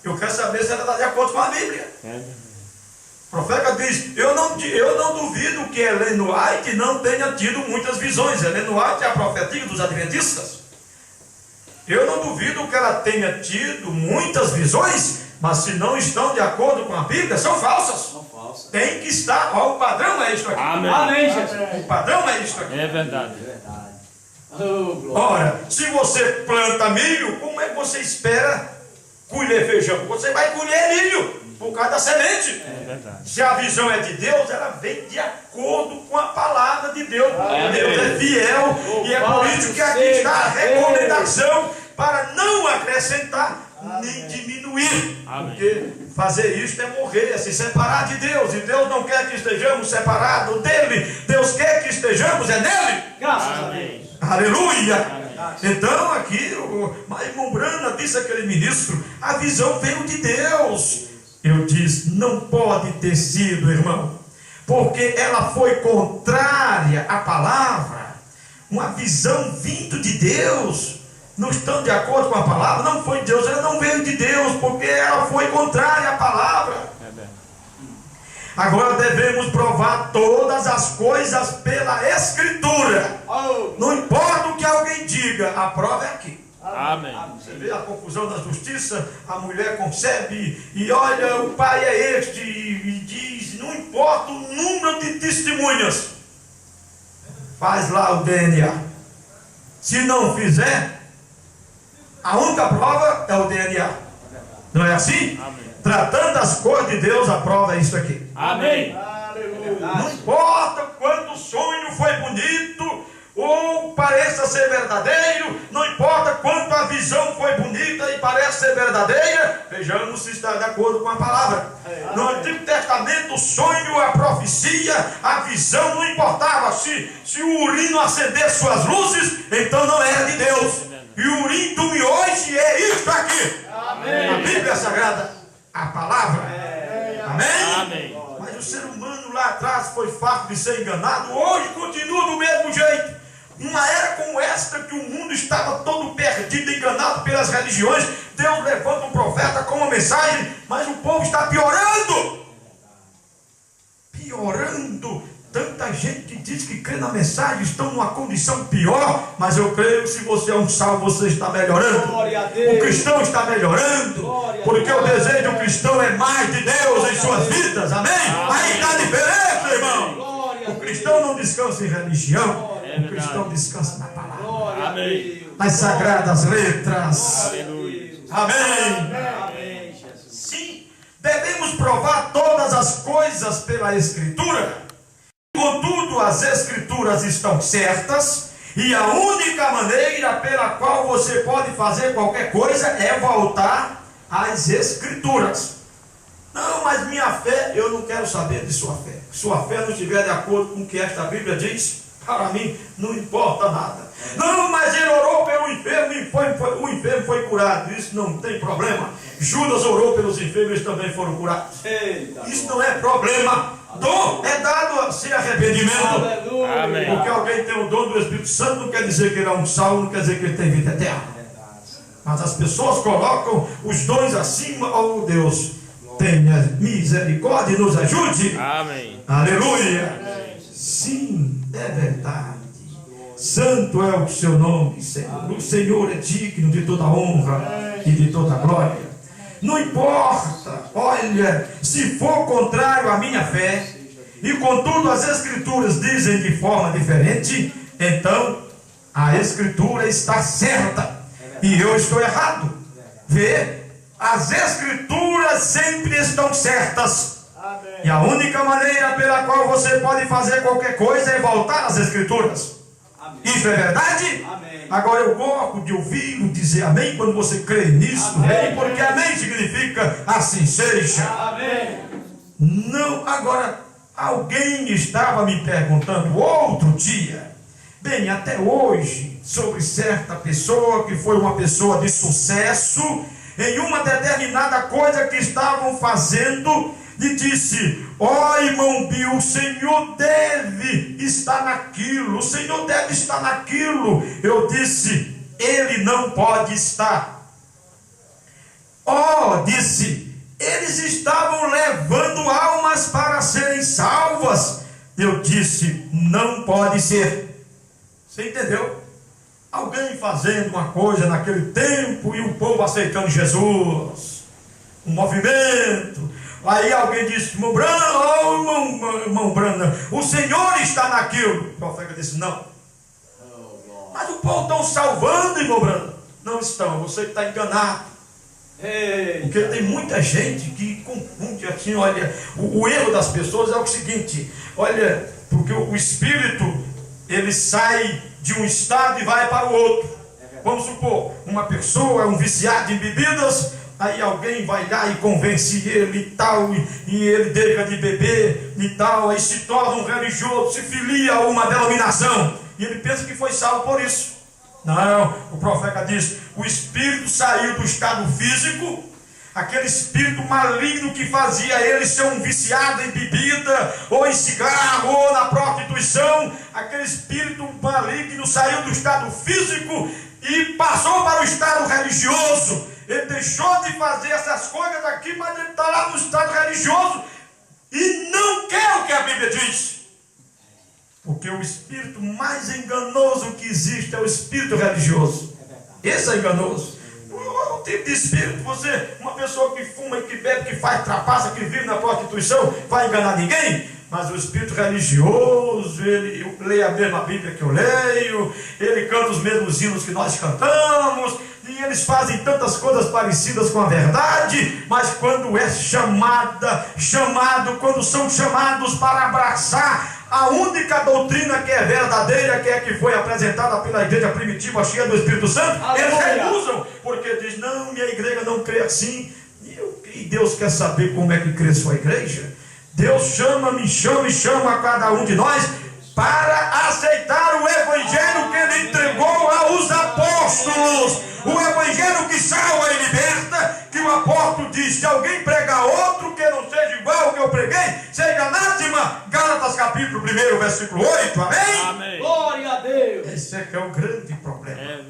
eu quero saber se ela está de acordo com a Bíblia. O profeta diz: eu não duvido que Ellen White não tenha tido muitas visões. Ellen White é a profetia dos adventistas. Eu não duvido que ela tenha tido muitas visões, mas se não estão de acordo com a Bíblia, são falsas. São falsas. Tem que estar, ó, o padrão é isto aqui. Amém. Amém, Jesus. O padrão é isto aqui. É verdade. É verdade. Oh, glória. Ora, se você planta milho, como é que você espera colher feijão? Você vai colher milho por causa da semente. É verdade. Se a visão é de Deus, ela vem de acordo com a palavra de Deus. Amém. Deus é fiel, e é por isso que aqui está a recomendação para não acrescentar nem diminuir. Amém. Porque fazer isto é morrer, é se separar de Deus. E Deus não quer que estejamos separados dele. Deus quer que estejamos nele. Graças a Deus. Amém. Aleluia! Amém. Então aqui, mas irmão Brana disse aquele ministro: a visão veio de Deus. Eu disse: não pode ter sido, irmão, porque ela foi contrária à palavra. Uma visão vindo de Deus, não estando de acordo com a palavra, não foi de Deus, ela não veio de Deus, porque ela foi contrária à palavra. É verdade. Agora devemos provar todas as coisas pela Escritura. Oh, Não importa o que alguém diga, a prova é aqui. Amém. Você vê a confusão da justiça, a mulher concebe e olha, o pai é este, e diz: não importa o número de testemunhas, faz lá o DNA. Se não fizer, a única prova é o DNA. Não é assim? Amém. Tratando as coisas de Deus, a prova é isso aqui. Amém. Não importa quanto o sonho foi bonito ou pareça ser verdadeiro, não importa quanto a visão foi bonita e parece ser verdadeira, vejamos se está de acordo com a palavra. No Antigo Testamento, o sonho, a profecia, a visão, não importava se o Urim não acendesse suas luzes, então não era de Deus. E o Urim, Tumim, hoje é isto aqui. amém. A Bíblia Sagrada, a palavra. Amém? Amém. Mas o ser humano lá atrás foi farto de ser enganado, hoje continua do mesmo jeito. Uma era como esta, que o mundo estava todo perdido, enganado pelas religiões, Deus levanta um profeta com uma mensagem, mas o povo está piorando. Piorando. Tanta gente que diz que crê na mensagem estão numa condição pior, mas eu creio que se você é um salvo, você está melhorando. Glória a Deus. O cristão está melhorando, Glória a porque Deus. o desejo do cristão é mais de Deus em suas vidas, amém? Aí está diferente, irmão. Glória a O Deus. cristão não descansa em religião, É o cristão verdade. descansa na palavra, Glória a Amém. Deus. nas sagradas letras. Aleluia. Amém. Amém, Jesus. Sim, devemos provar todas as coisas pela Escritura. Contudo, as Escrituras estão certas, e a única maneira pela qual você pode fazer qualquer coisa é voltar às Escrituras. Não, mas minha fé, eu não quero saber de sua fé. Se sua fé não estiver de acordo com o que esta Bíblia diz, para mim não importa nada. Não, mas ele orou pelo enfermo e o enfermo foi curado. Isso não tem problema. Judas orou pelos enfermos, eles também foram curados. Eita, Isso não é problema. Dom é dado sem arrependimento. aleluia. Amém. Porque alguém tem o dom do Espírito Santo não quer dizer que ele é um salvo, não quer dizer que ele tem vida eterna. Mas as pessoas colocam os dons acima. Oh Deus, tenha misericórdia e nos ajude. Amém. Aleluia. Sim, é verdade. Santo é o seu nome, Senhor. O Senhor é digno de toda honra e de toda glória. Não importa, olha, se for contrário à minha fé, e contudo as Escrituras dizem de forma diferente, então a Escritura está certa e eu estou errado. Vê, as Escrituras sempre estão certas. E a única maneira pela qual você pode fazer qualquer coisa é voltar às Escrituras. Isso é verdade? Amém. Agora eu gosto de ouvi-lo dizer amém quando você crê nisso, Amém. porque amém significa assim seja. Amém. Não, agora, alguém estava me perguntando outro dia, bem, até hoje, sobre certa pessoa que foi uma pessoa de sucesso em uma determinada coisa que estavam fazendo, e disse: ó irmão Bill, o Senhor deve estar naquilo, o Senhor deve estar naquilo. Eu disse: ele não pode estar. Disse, eles estavam levando almas para serem salvas. Eu disse: não pode ser. Você entendeu? Alguém fazendo uma coisa naquele tempo e o povo aceitando Jesus, um movimento. Aí alguém disse: irmão Brana, o Senhor está naquilo. O profeta disse: não. Mas o povo está salvando, irmão Brana. Não estão, você está enganado. Porque tem muita gente que confunde assim, olha, o erro das pessoas é o seguinte, olha, porque o Espírito, ele sai de um estado e vai para o outro. Vamos supor, uma pessoa é um viciado em bebidas, aí alguém vai lá e convence ele e tal, e ele deixa de beber e tal, aí se torna um religioso, se filia a uma denominação, e ele pensa que foi salvo por isso. Não, o profeta diz: o espírito saiu do estado físico, aquele espírito maligno que fazia ele ser um viciado em bebida, ou em cigarro, ou na prostituição, aquele espírito maligno saiu do estado físico e passou para o estado religioso. Ele deixou de fazer essas coisas aqui, mas ele está lá no estado religioso e não quer o que a Bíblia diz. Porque o espírito mais enganoso que existe é o espírito religioso. Esse é enganoso. O tipo de espírito, uma pessoa que fuma e que bebe, que faz trapaça, que vive na prostituição, vai enganar ninguém? Mas o espírito religioso, ele lê a mesma Bíblia que eu leio, ele canta os mesmos hinos que nós cantamos, e eles fazem tantas coisas parecidas com a verdade, mas quando é quando são chamados para abraçar a única doutrina que é verdadeira, que é que foi apresentada pela igreja primitiva cheia do Espírito Santo, eles recusam, porque diz: não, minha igreja não crê assim. E Deus quer saber como é que crê sua igreja. Deus me chama e chama a cada um de nós para aceitar o evangelho que ele entregou aos apóstolos, o evangelho que salva e liberta, que o apóstolo diz: se alguém pregar outro que não seja igual ao que eu preguei, seja anátema. Gálatas capítulo 1, versículo 8, amém? Amém. Glória a Deus. Esse é que é o grande problema. É.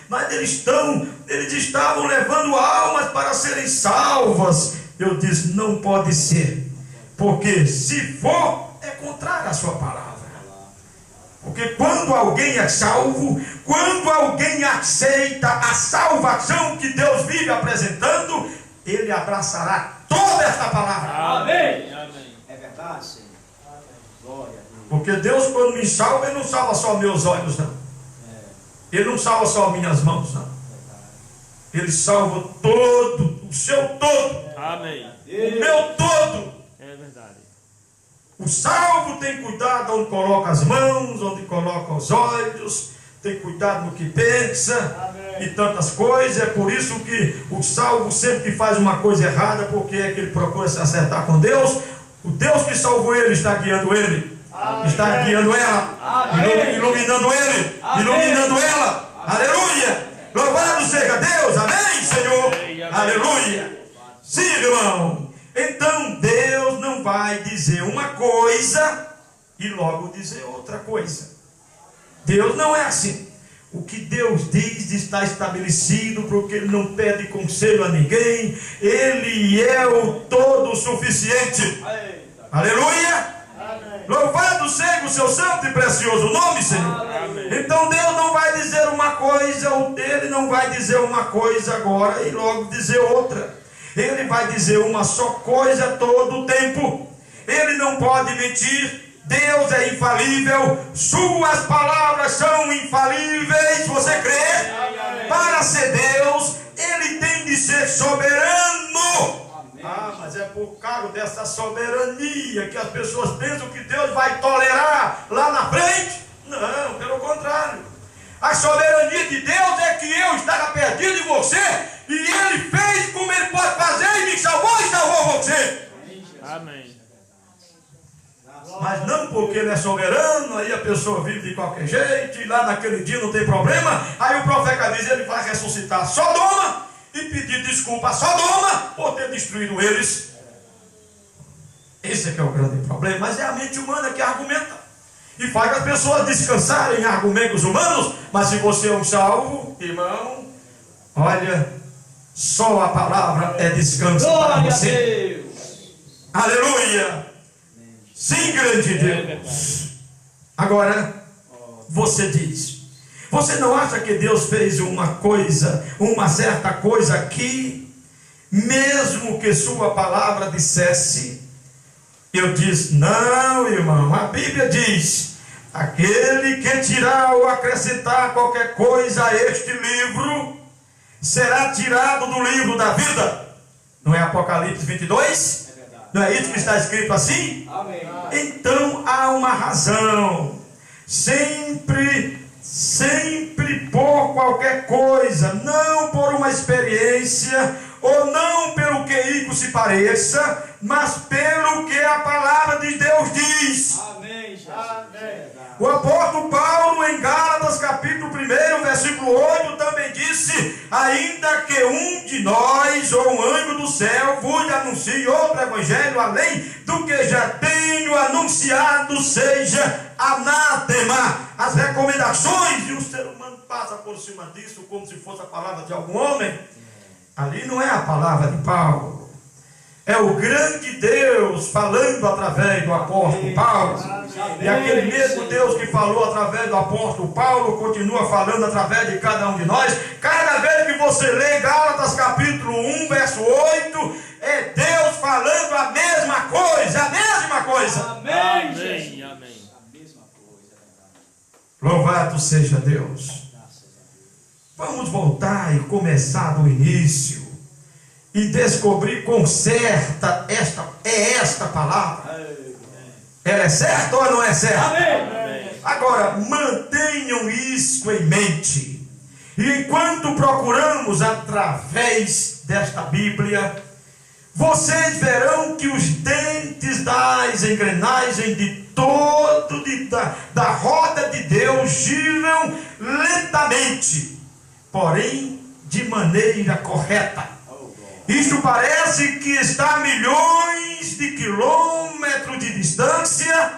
Mas eles estavam levando almas para serem salvas. Eu disse: não pode ser, porque se for, é contrário à sua palavra. Porque quando alguém é salvo, quando alguém aceita a salvação que Deus vive apresentando, ele abraçará toda esta palavra. Amém. Amém. É verdade, Senhor. Glória a Deus. Porque Deus, quando me salva, ele não salva só meus olhos, não. Ele não salva só minhas mãos, não. Ele salva todo, o seu todo. Amém. O meu todo. É verdade. O salvo tem cuidado onde coloca as mãos, onde coloca os olhos, tem cuidado no que pensa. E tantas coisas. É por isso que o salvo, sempre que faz uma coisa errada, porque é que ele procura se acertar com Deus. O Deus que salvou ele está guiando ele. Amém. Está guiando ela. Amém. Iluminando ele. Amém. Iluminando ela. Amém. Aleluia. Louvado seja Deus. Amém, Senhor. Amém. Aleluia. Sim, irmão. Então Deus não vai dizer uma coisa e logo dizer outra coisa. Deus não é assim. O que Deus diz está estabelecido, porque Ele não pede conselho a ninguém. Ele é o todo suficiente. Aleluia. Amém. Louvado seja o seu santo e precioso nome, Senhor. Amém. Então Deus não vai dizer uma coisa, ou Ele não vai dizer uma coisa agora e logo dizer outra. Ele vai dizer uma só coisa todo o tempo. Ele não pode mentir. Deus é infalível. Suas palavras são infalíveis. Você crê? Para ser Deus, Ele tem de ser soberano. Mas é por causa dessa soberania que as pessoas pensam que Deus vai tolerar lá na frente. Não, pelo contrário. A soberania de Deus é que eu estava perdido de você, e Ele fez como Ele pode fazer e me salvou e salvou você. Amém. Mas não porque Ele é soberano, aí a pessoa vive de qualquer jeito, e lá naquele dia não tem problema. Aí o profeta diz, ele vai ressuscitar Sodoma e pedir desculpa a Sodoma por ter destruído eles. Esse é que é o grande problema. Mas é a mente humana que argumenta e faz as pessoas descansarem em argumentos humanos. Mas se você é um salvo, irmão, olha, só a palavra é descanso para Glória a você. Deus. Aleluia. Sim, grande Deus. Agora, você diz, você não acha que Deus fez uma coisa, uma certa coisa aqui, mesmo que sua palavra dissesse? Eu disse, não, irmão, a Bíblia diz, aquele que tirar ou acrescentar qualquer coisa a este livro, será tirado do livro da vida. Não é Apocalipse 22? Não é isso que está escrito assim? Amém. Então há uma razão. Sempre por qualquer coisa, não por uma experiência, ou não pelo que isso se pareça, mas pelo que a palavra de Deus diz. Amém, Jesus. Amém. O apóstolo Paulo, em Gálatas capítulo 1, versículo 8, também disse, ainda que um de nós, ou um anjo do céu, vos anuncie outro evangelho, além do que já tenho anunciado, seja anátema. As recomendações, e o ser humano passa por cima disso, como se fosse a palavra de algum homem. Ali não é a palavra de Paulo. É o grande Deus falando através do apóstolo Paulo. E aquele mesmo Deus que falou através do apóstolo Paulo continua falando através de cada um de nós. Cada vez que você lê Gálatas capítulo 1, verso 8, é Deus falando a mesma coisa, a mesma coisa. Amém, Amém. Jesus. Amém. A mesma coisa, é verdade. Louvado seja Deus. Graças a Vamos voltar e começar do início e descobrir com certa esta palavra. Deus. Ela é certa ou não é certa? Amém. Agora, mantenham isso em mente. E enquanto procuramos através desta Bíblia, vocês verão que os dentes das engrenagens da roda de Deus giram lentamente, porém de maneira correta. Isto parece que está a milhões de quilômetros de distância,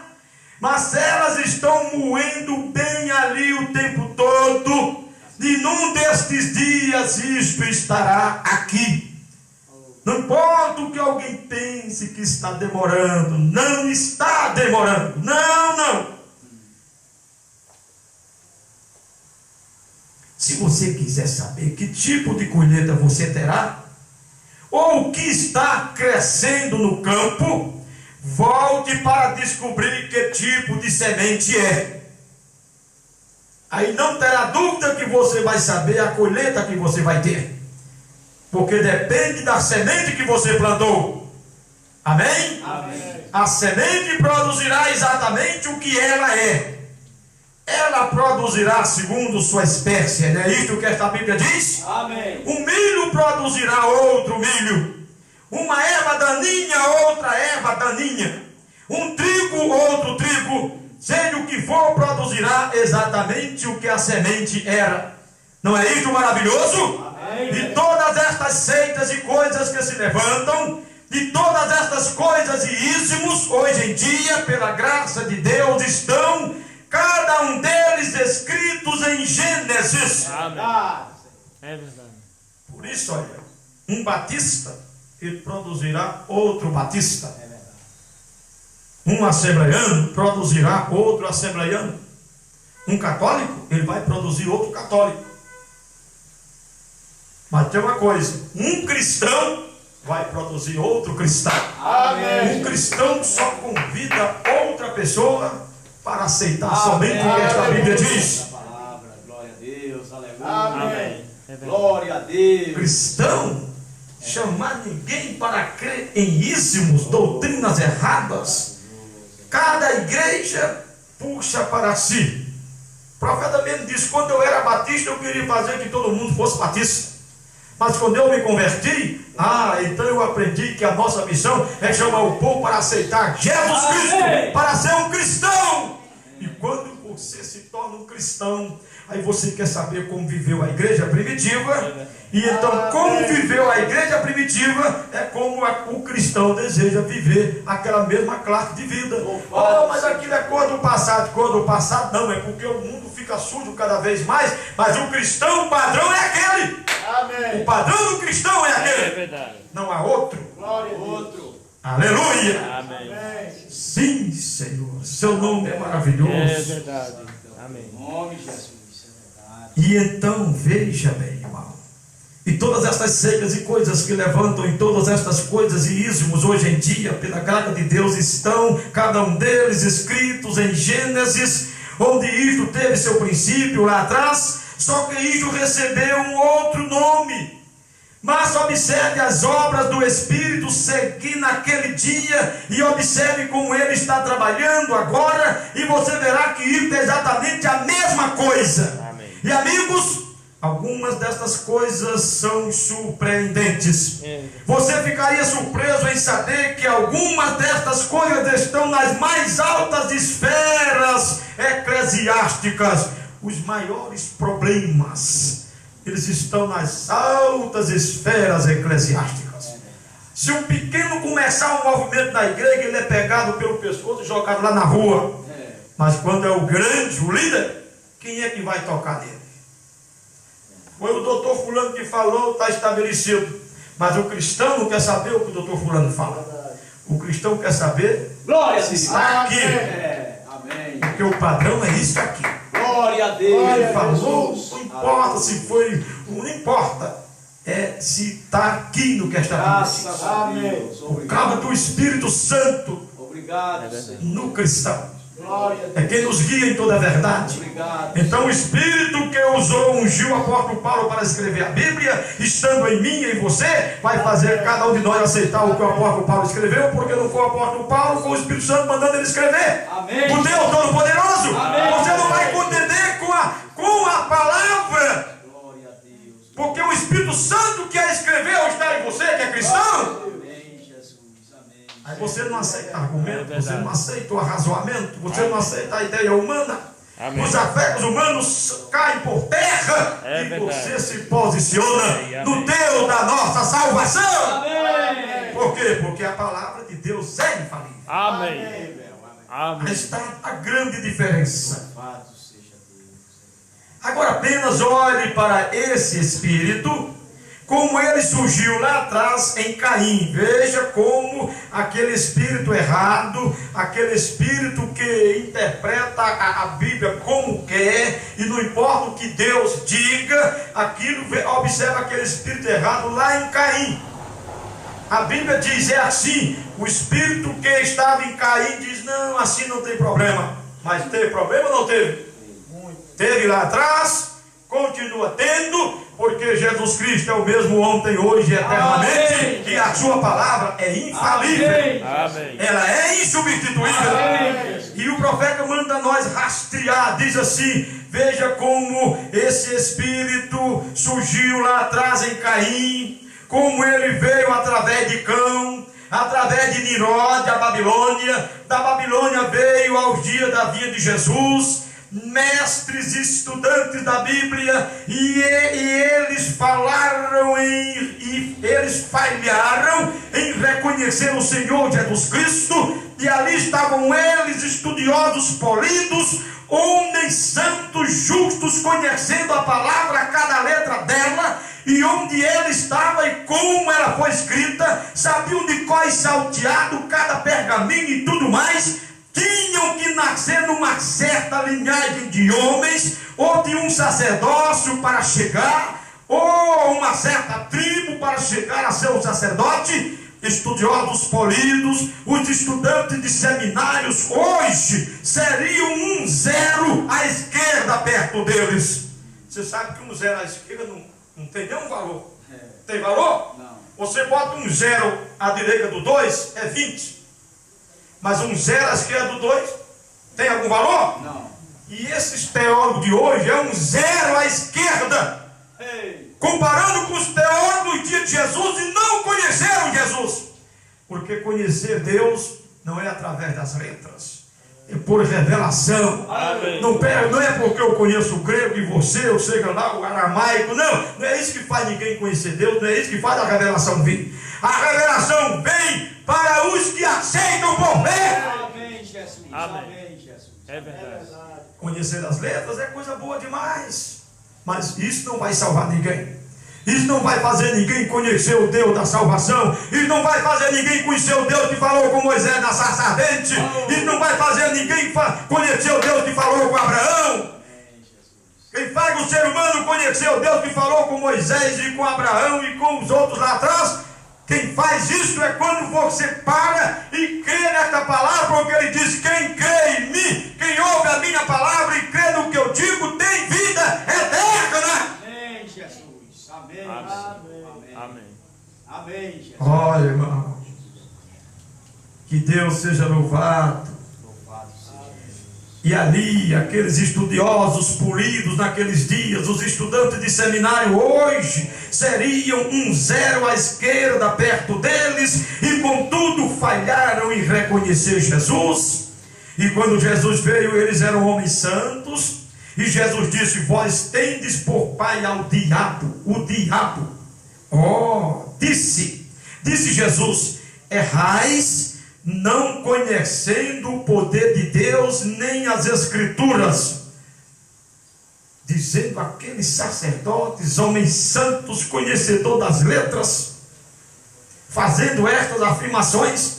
mas elas estão moendo bem ali o tempo todo, e num destes dias isto estará aqui. Não importa o que alguém pense que está demorando, não está demorando, não. Se você quiser saber que tipo de colheita você terá, ou o que está crescendo no campo, volte para descobrir que tipo de semente é. Aí não terá dúvida que você vai saber a colheita que você vai ter, porque depende da semente que você plantou. Amém? Amém. A semente produzirá exatamente o que ela é. Ela produzirá segundo sua espécie. Não é isto que esta Bíblia diz? Amém. Um milho produzirá outro milho. Uma erva daninha, outra erva daninha. Um trigo, outro trigo. Seja o que for, produzirá exatamente o que a semente era. Não é isto maravilhoso? Amém. E todas estas seitas e coisas que se levantam, e todas estas coisas e ismos, hoje em dia, pela graça de Deus, estão, cada um deles, escritos em Gênesis. Amém. Ah, É verdade. Por isso, olha, um batista, ele produzirá outro batista. é verdade. Um assembleiano produzirá outro assembleiano. Um católico, ele vai produzir outro católico. Mas tem uma coisa: um cristão vai produzir outro cristão. Amém. Um cristão só convida outra pessoa para aceitar somente o que esta Bíblia diz. A palavra, glória a Deus, aleluia. Amém. É verdade. Glória a Deus. Cristão, chamar ninguém para crer em ismos, doutrinas erradas. Cada igreja puxa para si. O profeta mesmo disse: quando eu era batista, eu queria fazer que todo mundo fosse batista. Mas quando eu me converti, então eu aprendi que a nossa missão é chamar o povo para aceitar Jesus Cristo, para ser um cristão. E quando você se torna um cristão, aí você quer saber como viveu a igreja primitiva. E então, como viveu a igreja primitiva, é como o cristão deseja viver aquela mesma classe de vida. Mas aquilo é cor do passado. Cor do passado não, é porque o mundo fica sujo cada vez mais. Mas o cristão, o padrão é aquele. Amém. O padrão do cristão é É aquele. verdade. Não há outro. Glória a outro. Aleluia. Amém. Amém. Sim, Senhor. Seu nome é maravilhoso. É verdade. Amém. Em nome de Jesus, é verdade. E então, veja bem, irmão, e todas estas seitas e coisas que levantam, e todas estas coisas e ismos hoje em dia, pela graça de Deus, estão, cada um deles, escritos em Gênesis, onde isto teve seu princípio lá atrás, só que isto recebeu um outro nome. Mas observe as obras do Espírito seguir naquele dia, e observe como ele está trabalhando agora, e você verá que isso é exatamente a mesma coisa. Amém. E amigos, algumas destas coisas são surpreendentes. Você ficaria surpreso em saber que algumas destas coisas estão nas mais altas esferas eclesiásticas. Os maiores problemas, eles estão nas altas esferas eclesiásticas. Se um pequeno começar um movimento na igreja, ele é pegado pelo pescoço e jogado lá na rua. Mas quando é o grande, o líder, quem é que vai tocar nele? Foi o doutor fulano que falou, está estabelecido. Mas o cristão não quer saber o que o doutor fulano fala. O cristão quer saber Glória a se Deus. está aqui. Amém. Porque o padrão é isso aqui. Glória a Deus. Ele falou, não importa se foi, não importa. É se está aqui no que está Graças acontecendo. a Por Deus. causa Obrigado. do Espírito Santo Obrigado, Senhor. no cristão. Glória a É Deus. quem nos guia em toda a verdade. Obrigado. Então o Espírito que ungiu o apóstolo Paulo para escrever a Bíblia, estando em mim e em você, vai fazer cada um de nós aceitar o que o apóstolo Paulo escreveu, porque não foi o apóstolo Paulo, foi o Espírito Santo mandando ele escrever. Amém. O Deus Todo-Poderoso. Amém. Você não vai contender com a palavra, Glória a Deus. porque o Espírito Santo que a escreveu está em você, que é cristão. Amém, Jesus. Amém. Aí você não aceita argumento, você não aceita o arrazoamento, você não aceita a ideia humana. Amém. Os afetos humanos caem por terra É e verdade. você se posiciona Amém. no Deus da nossa salvação. Amém. Por quê? Porque a palavra de Deus é infalível. Amém. Amém. Aí Amém. está a grande diferença. Louvado seja Deus. Agora apenas olhe para esse espírito, como ele surgiu lá atrás em Caim. Veja como aquele espírito errado, aquele espírito que interpreta a Bíblia como quer, e não importa o que Deus diga, aquilo, observa aquele espírito errado lá em Caim. A Bíblia diz, é assim, o espírito que estava em Caim diz, não, assim não tem problema. Mas teve problema ou não teve? Teve lá atrás, continua tendo, porque Jesus Cristo é o mesmo ontem, hoje e eternamente. Amém. E a sua palavra é infalível. Amém. Amém. Ela é insubstituível. Amém. E o profeta manda nós rastrear, diz assim, veja como esse espírito surgiu lá atrás em Caim, como ele veio através de Cão, através de Nimrod, a Babilônia. Da Babilônia veio aos dias da vinda de Jesus, mestres e estudantes da Bíblia, e eles eles falharam em reconhecer o Senhor Jesus Cristo, e ali estavam eles, estudiosos polidos, homens santos, justos, conhecendo a palavra, cada letra dela, e onde ela estava e como ela foi escrita, sabiam de cor e salteado cada pergaminho e tudo mais. Tinham que nascer numa certa linhagem de homens, ou de um sacerdócio para chegar, ou uma certa tribo para chegar a ser um sacerdote. Estudiosos polidos, os estudantes de seminários hoje seriam um zero à esquerda perto deles. Você sabe que um zero à esquerda não tem nenhum valor. Tem valor? Não. Você bota um zero à direita do 2, é 20. Mas um zero à esquerda do 2 tem algum valor? Não. E esses teólogos de hoje é um zero à esquerda, Ei. comparando com os teólogos do dia de Jesus e não conheceram Jesus. Porque conhecer Deus não é através das letras, é por revelação. Amém. Não é porque eu conheço o grego e você, eu sei lá o aramaico. Não é isso que faz ninguém conhecer Deus, não é isso que faz a revelação vir. A revelação vem para os que aceitam por fé. Amém, Jesus. Amém. Amém, Jesus. É verdade. Conhecer as letras é coisa boa demais, mas isso não vai salvar ninguém. Isso não vai fazer ninguém conhecer o Deus da salvação. Isso não vai fazer ninguém conhecer o Deus que falou com Moisés na sarça ardente. Isso não vai fazer ninguém conhecer o Deus que falou com Abraão. Amém, Jesus. Quem faz o ser humano conhecer o Deus que falou com Moisés e com Abraão e com os outros lá atrás, quem faz isso é quando você para e crê nesta palavra, porque ele diz: quem crê em mim, quem ouve a minha palavra e crê no que eu digo, tem vida eterna. Amém, Jesus. Amém. Amém. Amém. Amém. Amém, Jesus. Olha, irmão, que Deus seja louvado. Louvado seja Jesus. E ali, aqueles estudiosos polidos naqueles dias, os estudantes de seminário hoje, seriam um zero à esquerda perto deles, e contudo falharam em reconhecer Jesus. E quando Jesus veio, eles eram homens santos, e Jesus disse: vós tendes por pai ao diabo, o diabo. Disse Jesus: errais, não conhecendo o poder de Deus, nem as Escrituras. Dizendo aqueles sacerdotes, homens santos, conhecedor das letras, fazendo estas afirmações,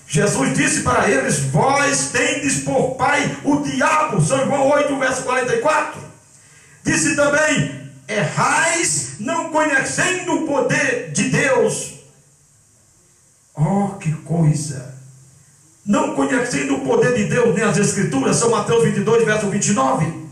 Jesus disse para eles: vós tendes por pai o diabo. São João 8, verso 44. Disse também: errais, não conhecendo o poder de Deus. Que coisa! Não conhecendo o poder de Deus nem as Escrituras. São Mateus 22, verso 29.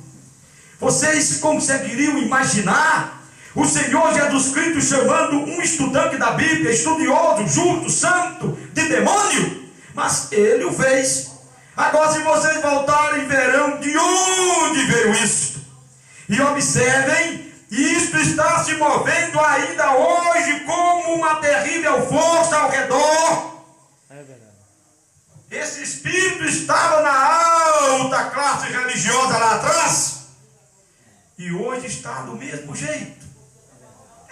Vocês conseguiriam imaginar o Senhor Jesus Cristo chamando um estudante da Bíblia, estudioso, justo, santo, de demônio? Mas ele o fez. Agora, se vocês voltarem, verão de onde veio isto. E observem, isto está se movendo ainda hoje como uma terrível força ao redor. É verdade. Esse espírito estava na alta classe religiosa lá atrás, e hoje está do mesmo jeito.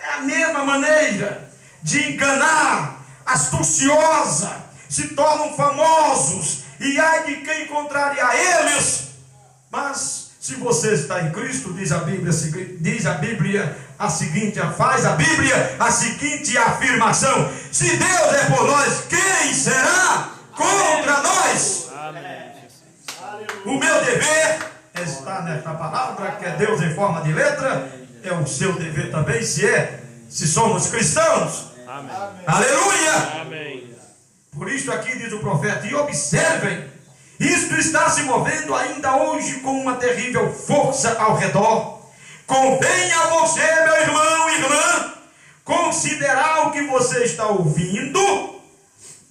É a mesma maneira de enganar, astuciosa, se tornam famosos, e ai de quem contrariar eles. Mas se você está em Cristo, faz a Bíblia a seguinte afirmação: se Deus é por nós, quem será contra nós? Amém. O meu dever é estar nesta palavra, que é Deus em forma de letra. É o seu dever também, se somos cristãos. Amém. Aleluia! Amém. Por isso aqui diz o profeta: e observem, isto está se movendo ainda hoje com uma terrível força ao redor. Convém a você, meu irmão e irmã, considerar o que você está ouvindo,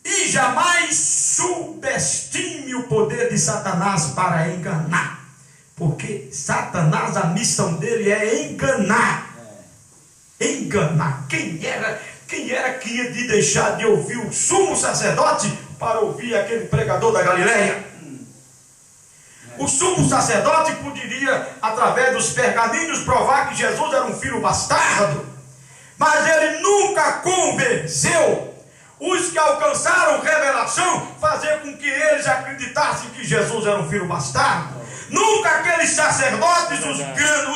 e jamais subestime o poder de Satanás para enganar. Porque Satanás, a missão dele é enganar. Enganar. Quem era que ia de deixar de ouvir o sumo sacerdote para ouvir aquele pregador da Galileia? O sumo sacerdote poderia, através dos pergaminhos, provar que Jesus era um filho bastardo, mas ele nunca convenceu os que alcançaram revelação, fazer com que eles acreditassem que Jesus era um filho bastardo. Nunca aqueles sacerdotes,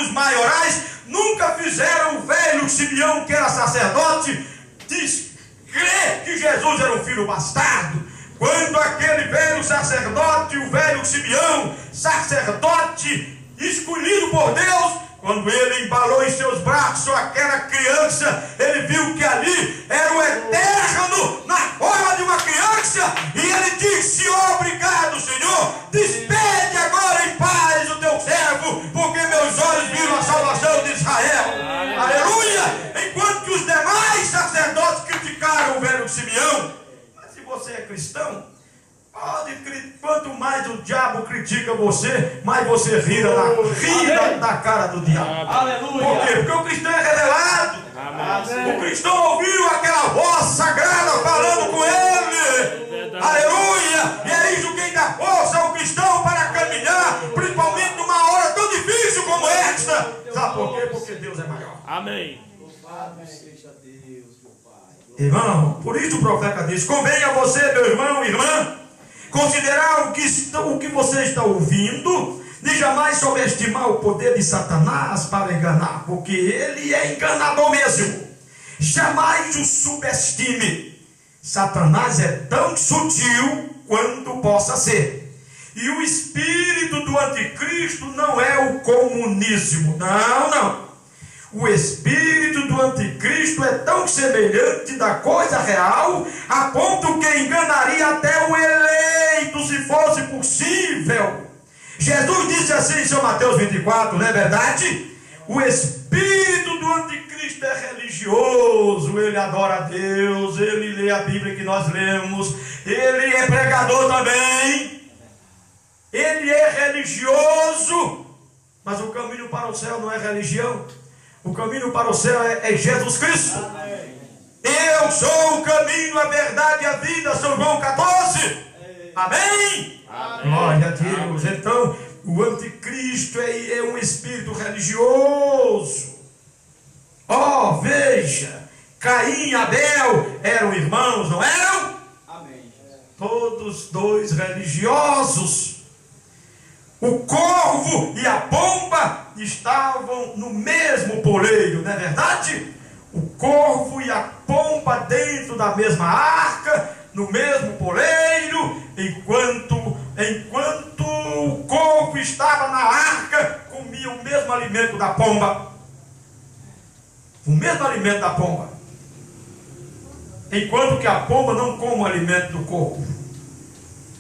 os maiorais, nunca fizeram o velho velho Simeão, que era sacerdote, crê que Jesus era um filho bastardo. Quando aquele velho sacerdote, o velho Simeão, sacerdote escolhido por Deus, quando ele embalou em seus braços aquela criança, ele viu que ali era o Eterno na forma de uma criança, e ele disse: obrigado, Senhor, despede agora em paz o teu servo, porque meus olhos viram a salvação de Israel. Aleluia! Enquanto que os demais sacerdotes criticaram o velho Simeão. Mas se você é cristão, quanto mais o diabo critica você, mais você ri da cara do diabo. Aleluia. Por quê? Porque o cristão é revelado. Amém. O cristão ouviu aquela voz sagrada falando com ele. Aleluia. E é isso que dá força ao cristão para caminhar, principalmente numa hora tão difícil como esta. Sabe por quê? Porque Deus é maior. Amém. Louvado seja Deus, meu Pai. Irmão, por isso o profeta diz: convém a você, meu irmão, irmã, considerar o que você está ouvindo, e jamais subestimar o poder de Satanás para enganar, porque ele é enganador mesmo. Jamais o subestime. Satanás é tão sutil quanto possa ser. E o espírito do anticristo não é o comunismo. Não. O espírito do anticristo é tão semelhante da coisa real, a ponto que enganaria até o eleito, se fosse possível. Jesus disse assim em São Mateus 24, não é verdade? O espírito do anticristo é religioso, ele adora a Deus, ele lê a Bíblia que nós lemos, ele é pregador também, ele é religioso, mas o caminho para o céu não é religião. O caminho para o céu é Jesus Cristo. Amém. Eu sou o caminho, a verdade e a vida. São João 14. Amém? Amém. Glória a Deus. Então, o anticristo é um espírito religioso. Oh, veja, Caim e Abel eram irmãos, não eram? Amém. Todos dois religiosos. O corvo e a pomba estavam no mesmo poleiro, não é verdade? O corvo e a pomba dentro da mesma arca, no mesmo poleiro, enquanto o corvo estava na arca, comia o mesmo alimento da pomba. O mesmo alimento da pomba. Enquanto que a pomba não come o alimento do corvo.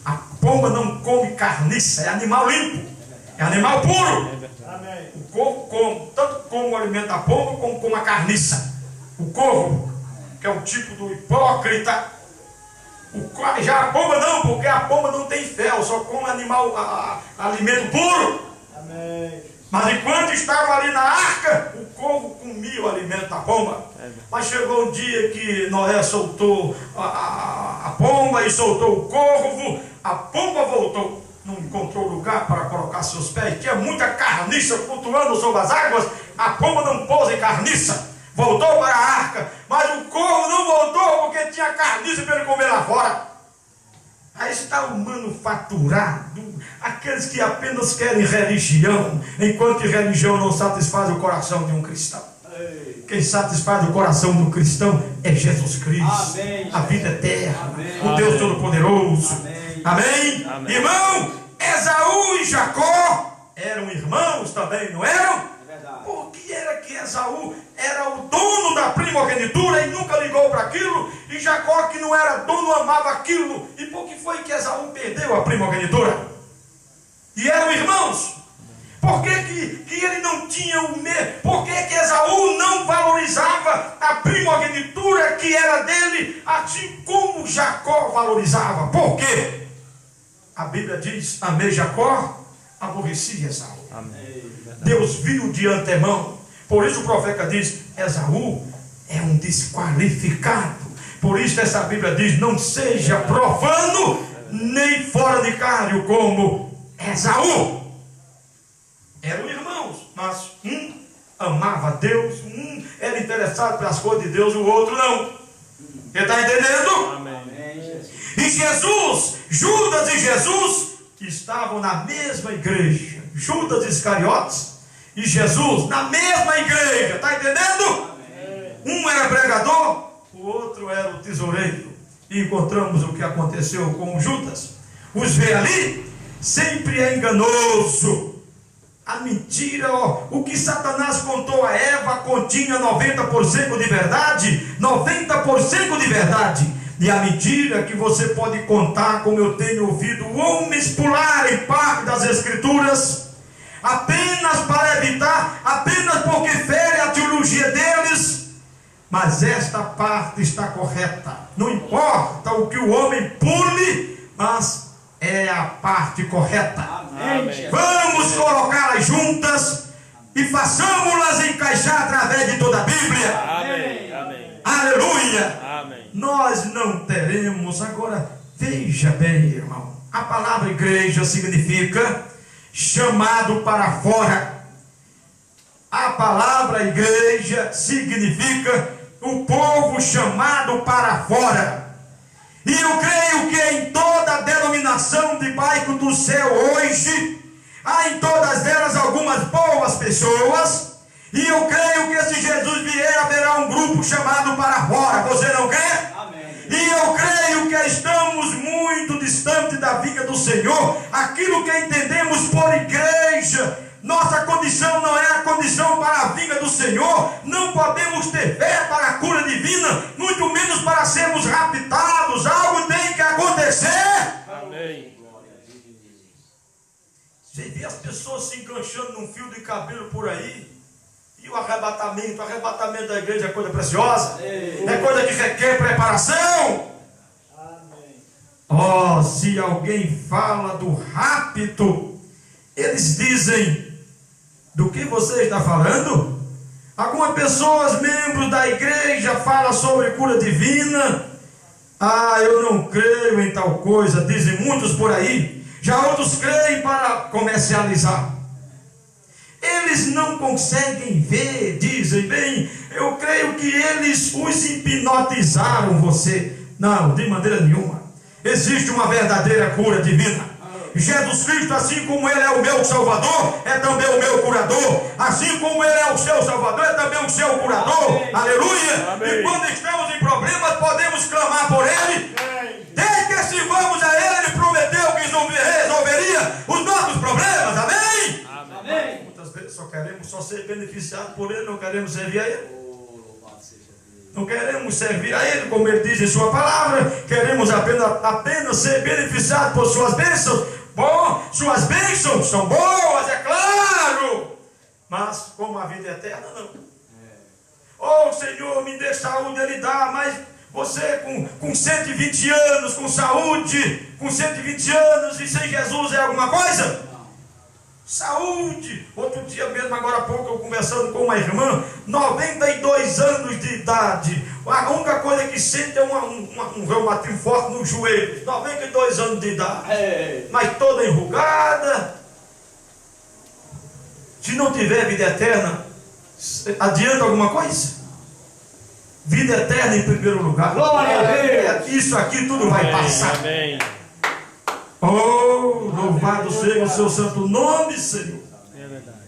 A pomba não come carniça, é animal limpo, é animal puro. Amém. O corvo come, tanto come o alimento da pomba como come a carniça. O corvo, que é o tipo do hipócrita. Já a pomba não, porque a pomba não tem fel, só come alimento puro. Amém. Mas enquanto estava ali na arca, o corvo comia o alimento da pomba. Mas chegou um dia que Noé soltou a pomba e soltou o corvo. A pomba voltou, não encontrou lugar para colocar seus pés. Tinha muita carniça flutuando sobre as águas. A pomba não pousa em carniça. Voltou para a arca, mas o corvo não voltou porque tinha carniça para ele comer lá fora. Aí está o manufaturado, aqueles que apenas querem religião, enquanto que religião não satisfaz o coração de um cristão. Quem satisfaz o coração do cristão é Jesus Cristo. Amém. A vida eterna. Amém. O Deus Todo-Poderoso. Amém. Amém? Amém. Irmão, Esaú e Jacó eram irmãos também, não eram? É verdade. Por que era que Esaú era o dono da primogenitura e nunca ligou para aquilo, e Jacó, que não era dono, amava aquilo? E por que foi que Esaú perdeu a primogenitura? E eram irmãos. Por que ele não tinha o mesmo? Por que Esaú não valorizava a primogenitura que era dele, assim como Jacó valorizava? Por quê? A Bíblia diz: amei Jacó, aborreci Esaú. Amém. Deus viu de antemão. Por isso o profeta diz: Esaú é um desqualificado. Por isso essa Bíblia diz: não seja profano nem fornicário como Esaú. Eram irmãos, mas um amava a Deus, um era interessado pelas coisas de Deus, o outro não. Você está entendendo? Amém. Amém, Jesus. E Jesus, Judas e Jesus estavam na mesma igreja. Judas Iscariotes e Jesus na mesma igreja. Está entendendo? Amém. Um era pregador, o outro era o tesoureiro. E encontramos o que aconteceu com Judas. Os vê ali, sempre é enganoso. A mentira, o que Satanás contou a Eva continha 90% de verdade, 90% de verdade. E a mentira que você pode contar, como eu tenho ouvido homens pularem parte das Escrituras, apenas para evitar, apenas porque fere a teologia deles. Mas esta parte está correta. Não importa o que o homem pule, mas é a parte correta. Amém. Vamos colocá-las juntas e façamos-las encaixar através de toda a Bíblia. Amém. Amém. Aleluia. Amém. Nós não teremos. Agora, veja bem, irmão. A palavra igreja significa chamado para fora. A palavra igreja significa o povo chamado para fora. E eu creio que em toda a denominação de bairro do céu hoje, há em todas elas algumas boas pessoas. E eu creio que se Jesus vier, haverá um grupo chamado para fora. Você não crê? Amém. E eu creio que estamos muito distante da vinda do Senhor. Aquilo que entendemos por igreja, nossa condição não é a condição para a vinda do Senhor. Não podemos ter fé para a cura divina, muito menos para sermos raptados. Algo tem que acontecer. Amém. Você vê as pessoas se enganchando num fio de cabelo por aí. E o arrebatamento da igreja é coisa preciosa. É coisa que requer preparação. Oh, se alguém fala do rapto, eles dizem: do que você está falando? Algumas pessoas, membros da igreja, falam sobre cura divina. Ah, eu não creio em tal coisa, dizem muitos por aí. Já outros creem para comercializar. Eles não conseguem ver, dizem: bem, eu creio que eles os hipnotizaram você. Não, de maneira nenhuma. Existe uma verdadeira cura divina. Jesus Cristo, assim como Ele é o meu Salvador, é também o meu curador. Assim como Ele é o seu Salvador, é também o seu curador. Amém. Aleluia. Amém. E quando estamos em problemas, podemos clamar por Ele. Desde que se vamos a Ele, Ele prometeu que resolveria os nossos problemas. Amém? Amém. Muitas vezes só queremos ser beneficiados por Ele, não queremos servir a Ele. Oh, louvado seja Deus. Não queremos servir a Ele, como Ele diz em sua palavra. Queremos apenas ser beneficiados por suas bênçãos. Bom, suas bênçãos são boas, é claro. Mas como a vida é eterna, não. Oh, Senhor, me dê saúde, Ele dá. Mas você com 120 anos, com saúde, com 120 anos e sem Jesus é alguma coisa? Saúde. Outro dia mesmo, agora há pouco, eu conversando com uma irmã, 92 anos de idade. A única coisa que sente é um reumatismo forte no joelho. 92 anos de idade. Mas toda enrugada. Se não tiver vida eterna, adianta alguma coisa? Vida eterna em primeiro lugar. Glória a Deus. Isso aqui tudo vai passar. Amém. Oh, louvado seja o seu santo nome, Senhor. É verdade.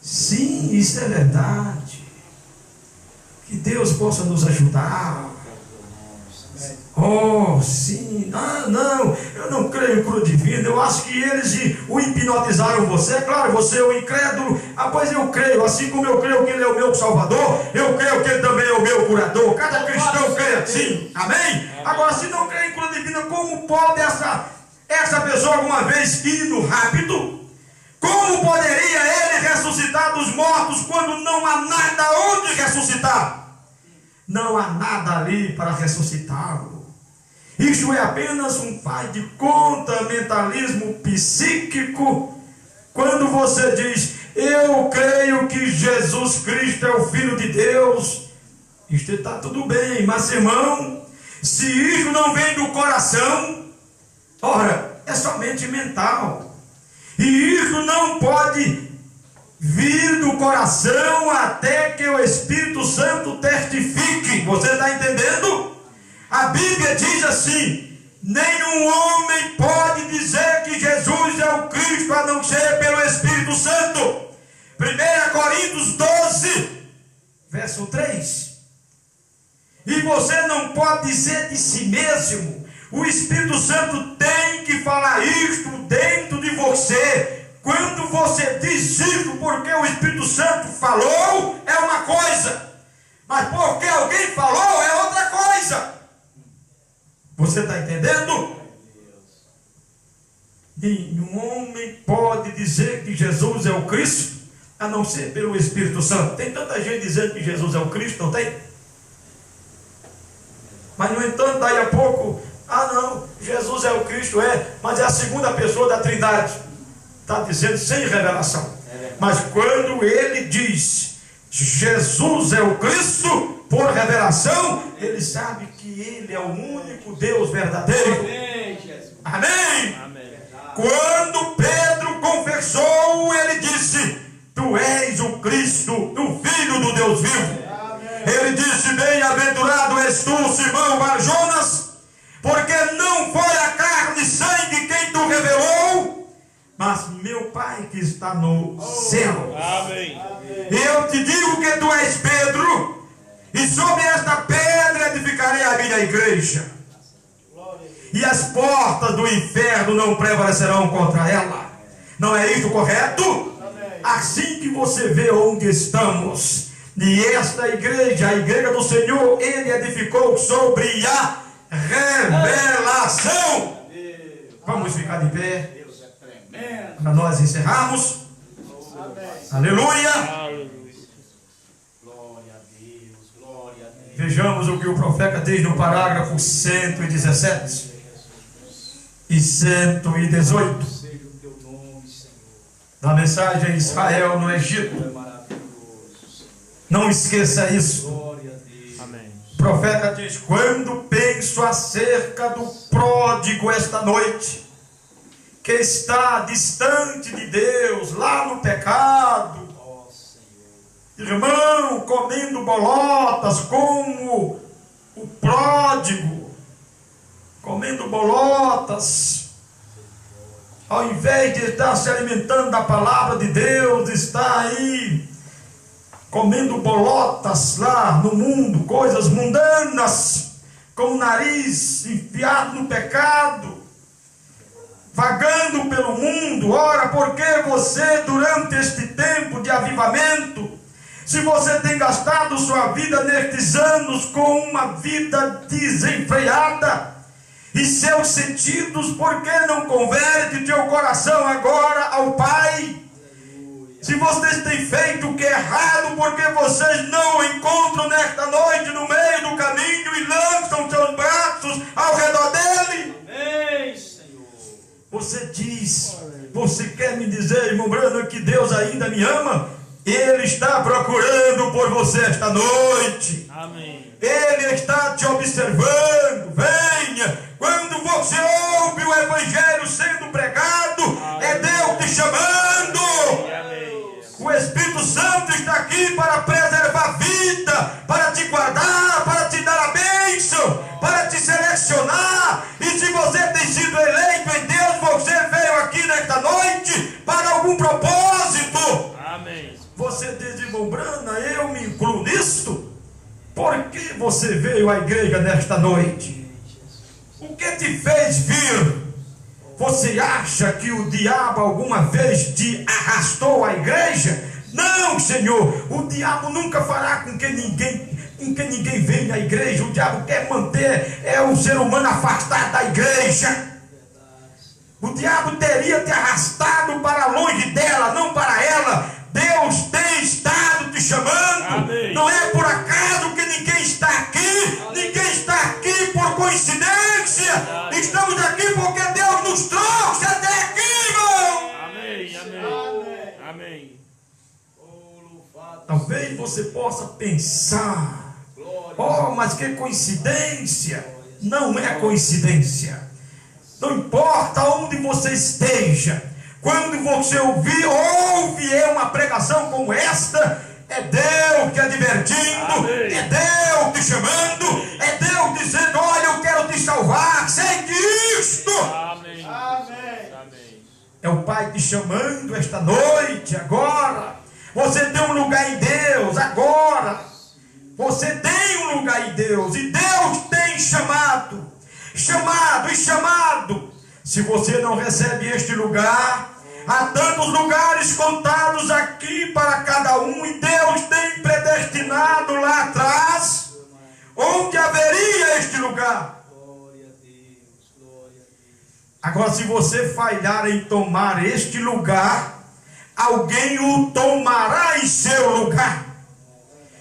Sim, isso é verdade. Que Deus possa nos ajudar. Oh, sim. Ah, não, eu não creio em cura divina. Eu acho que eles o hipnotizaram você. É claro, você é o incrédulo. Ah, pois eu creio. Assim como eu creio que Ele é o meu Salvador, eu creio que Ele também é o meu curador. Cada cristão crê assim. Amém? Agora, se não crê em cura divina, como pode essa pessoa alguma vez ir no rapto? Como poderia Ele ressuscitar dos mortos quando não há nada onde ressuscitar? Não há nada ali para ressuscitá-lo. Isso é apenas um faz de conta, mentalismo psíquico. Quando você diz: eu creio que Jesus Cristo é o Filho de Deus, isto está tudo bem, mas irmão, se isso não vem do coração, ora, é somente mental. E isso não pode vir do coração até que o Espírito Santo testifique. Você está entendendo? A Bíblia diz assim: nenhum homem pode dizer que Jesus é o Cristo a não ser pelo Espírito Santo. 1 Coríntios 12, verso 3. E você não pode dizer de si mesmo. O Espírito Santo tem que falar isto dentro de você. Quando você diz isso porque o Espírito Santo falou, é uma coisa. Mas porque alguém falou, é outra coisa. Você está entendendo? Nenhum homem pode dizer que Jesus é o Cristo, a não ser pelo Espírito Santo. Tem tanta gente dizendo que Jesus é o Cristo, não tem? Mas, no entanto, daí a pouco, não, Jesus é o Cristo, mas é a segunda pessoa da Trindade. Está dizendo sem revelação. Mas quando ele diz, Jesus é o Cristo, por revelação, ele sabe que ele é o único Deus verdadeiro. Amém, Jesus. Amém? Amém. Quando Pedro confessou, ele disse, tu és o Cristo, o Filho do Deus vivo. Ele disse, bem-aventurado és tu, Simão Bar-Jonas, porque não foi a carne e sangue quem tu revelou, mas meu Pai que está no céu. Amém. Eu te digo que tu és Pedro, e sobre esta pedra edificarei a minha igreja, e as portas do inferno não prevalecerão contra ela. Não é isso correto? Assim que você vê onde estamos, e esta igreja, a igreja do Senhor, ele edificou sobre a revelação. Vamos ficar de pé Deus é tremendo. para nós encerrarmos. Aleluia. Aleluia. Glória a Deus, glória a Deus. Vejamos o que o profeta diz no parágrafo 117 e 118 Seja o teu nome, Senhor. da mensagem Israel no Tu Egito. é maravilhoso, Senhor. Não esqueça isso. Glória a Deus. Amém. O profeta diz, quando penso acerca do pródigo esta noite, que está distante de Deus, lá no pecado, Ó Senhor. irmão, comendo bolotas, como o pródigo, comendo bolotas, ao invés de estar se alimentando da palavra de Deus, está aí comendo bolotas lá no mundo, coisas mundanas, com o nariz enfiado no pecado, vagando pelo mundo. Ora, por que você, durante este tempo de avivamento, se você tem gastado sua vida nestes anos com uma vida desenfreada, e seus sentidos, por que não converte teu coração agora ao Pai? Se vocês têm feito o que é errado, porque vocês não o encontram nesta noite no meio do caminho e lançam seus braços ao redor dele? Amém, Senhor. Você diz, você quer me dizer, irmão Brano, que Deus ainda me ama? Ele está procurando por você esta noite. Amém. Ele está te observando. Venha. Quando você ouve o Evangelho sendo pregado, é Deus te chamando. Amém. O Espírito Santo está aqui para preservar a vida, para te guardar, para te dar a bênção, para te selecionar. E se você tem sido eleito em Deus, você veio aqui nesta noite para algum propósito. Amém. Você diz, irmão Brana, eu me incluo nisto? Por que você veio à igreja nesta noite? O que te fez vir? Você acha que o diabo alguma vez te arrastou à igreja? Não, Senhor, o diabo nunca fará com que ninguém venha à igreja. O diabo quer manter o ser humano afastado da igreja. O diabo teria te arrastado para longe dela, não para ela. Deus tem estado te chamando. Amém. Não é por acaso que ninguém está aqui. Ninguém está aqui por coincidência. Estamos aqui porque Deus nos trouxe até aqui, irmão. Amém. Amém. Amém. Oh, louvado. Talvez você possa pensar, Glória. mas que coincidência. Não é coincidência. Não importa onde você esteja, quando você ouve uma pregação como esta, é Deus te advertindo, Amém. é Deus te chamando, é Deus dizendo, olha, eu quero te salvar, sente isto. Amém. Amém. Amém. É o Pai te chamando esta noite, agora. Você tem um lugar em Deus, agora. Você tem um lugar em Deus, e Deus tem chamado. Se você não recebe este lugar, há tantos lugares contados aqui para cada um, e Deus tem predestinado lá atrás, onde haveria este lugar. Agora, se você falhar em tomar este lugar, alguém o tomará em seu lugar.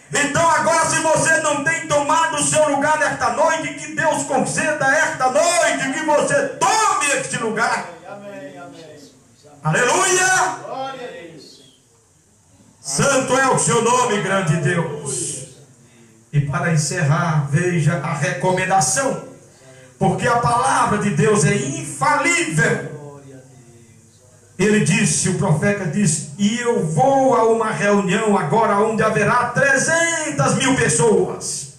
Então agora, se você não tem tomado o seu lugar nesta noite, que Deus conceda esta noite que você tome este lugar. Amém, amém. Aleluia! Glória a Deus. Santo é o seu nome, grande Deus. E para encerrar, veja a recomendação, porque a palavra de Deus é infalível. Ele disse, o profeta disse: e eu vou a uma reunião agora onde haverá 300.000 pessoas.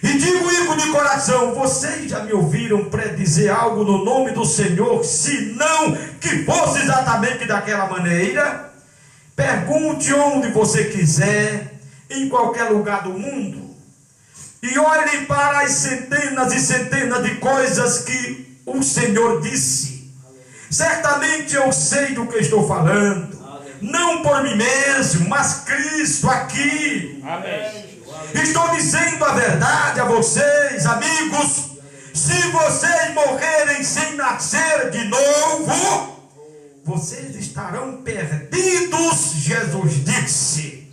E digo de coração: vocês já me ouviram predizer algo no nome do Senhor, se não que fosse exatamente daquela maneira? Pergunte onde você quiser, em qualquer lugar do mundo, e olhe para as centenas e centenas de coisas que o Senhor disse. Certamente eu sei do que estou falando, não por mim mesmo, mas Cristo aqui. Amém. Estou dizendo a verdade a vocês, amigos. Se vocês morrerem sem nascer de novo, vocês estarão perdidos, Jesus disse.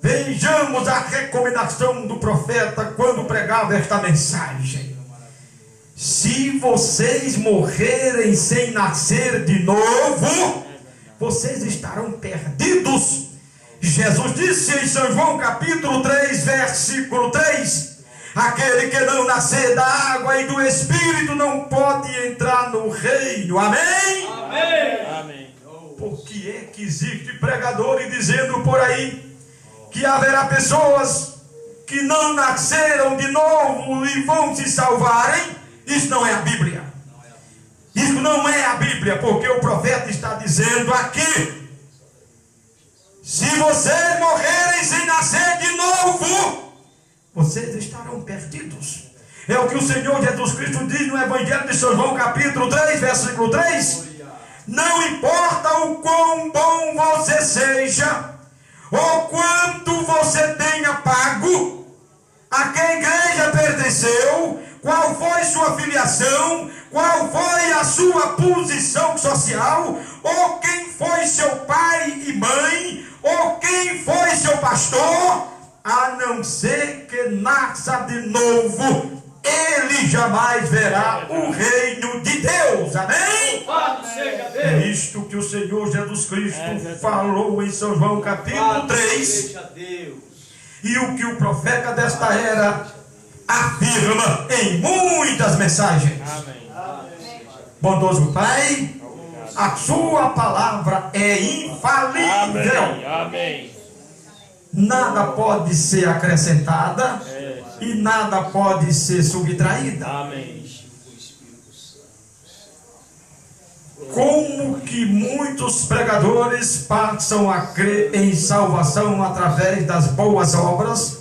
Vejamos a recomendação do profeta quando pregava esta mensagem. Se vocês morrerem sem nascer de novo, vocês estarão perdidos. Jesus disse em São João capítulo 3, versículo 3: aquele que não nascer da água e do Espírito não pode entrar no reino. Amém? Amém. Amém. Por que é que existe pregadores dizendo por aí que haverá pessoas que não nasceram de novo e vão se salvarem? Isso não é a Bíblia. Isso não é a Bíblia, porque o profeta está dizendo aqui: se vocês morrerem sem nascer de novo, vocês estarão perdidos. É o que o Senhor Jesus Cristo diz no Evangelho de São João capítulo 3, versículo 3. Não importa o quão bom você seja, ou quanto você tenha pago, a que igreja pertenceu, qual foi sua filiação, qual foi a sua posição social, ou quem foi seu pai e mãe, ou quem foi seu pastor, a não ser que nasça de novo, ele jamais verá o reino de Deus. Amém? É isto que o Senhor Jesus Cristo falou em São João capítulo 3, e o que o profeta desta era afirma em muitas mensagens. Amém. Bondoso Pai, a sua palavra é infalível. Amém. Amém. Nada pode ser acrescentada e nada pode ser subtraída. Amém. Como que muitos pregadores passam a crer em salvação através das boas obras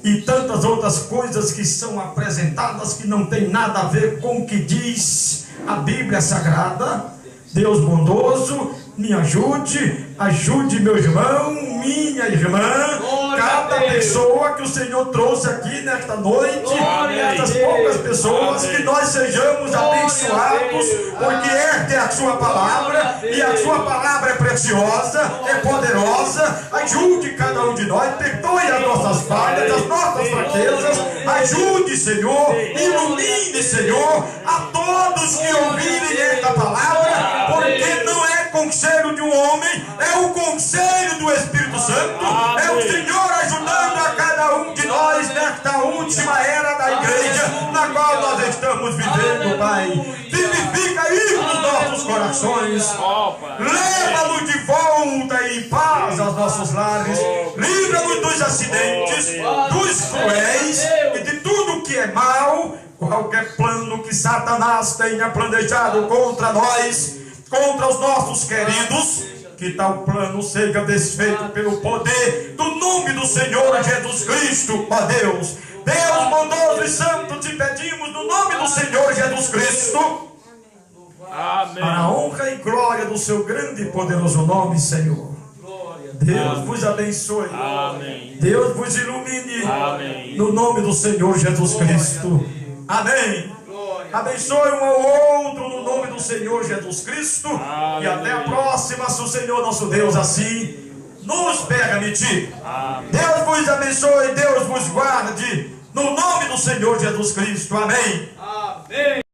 e tantas outras coisas que são apresentadas que não tem nada a ver com o que diz a Bíblia Sagrada. Deus bondoso, me ajude meu irmão, minha irmã, cada pessoa que o Senhor trouxe aqui nesta noite, essas poucas pessoas, que nós sejamos abençoados, porque esta é a sua palavra, e a sua palavra é preciosa, é poderosa. Ajude cada um de nós, perdoe as nossas falhas, as nossas fraquezas, ajude, Senhor, ilumine, Senhor, a todos que ouvirem esta palavra, porque não é conselho de um homem, é o conselho do Espírito Santo, é o Senhor ajudando a cada um de nós nesta última era da igreja, na qual nós estamos vivendo, Pai. Vivifica isso nos nossos corações, leva-nos de volta em paz aos nossos lares, livra-nos dos acidentes, dos cruéis e de tudo que é mal, qualquer plano que Satanás tenha planejado contra nós, contra os nossos queridos, que tal plano seja desfeito pelo poder do nome do Senhor Jesus Cristo, ó Deus. Deus bondoso e santo, te pedimos no nome do Senhor Jesus Cristo, Amém. para a honra e glória do seu grande e poderoso nome, Senhor. Deus vos abençoe. Amém. Deus vos ilumine. Amém. No nome do Senhor Jesus Cristo. Amém. Abençoe um ao outro no nome do Senhor Jesus Cristo. E até a próxima, se o Senhor nosso Deus assim nos permitir. Deus vos abençoe, Deus vos guarde. No nome do Senhor Jesus Cristo. Amém. Amém.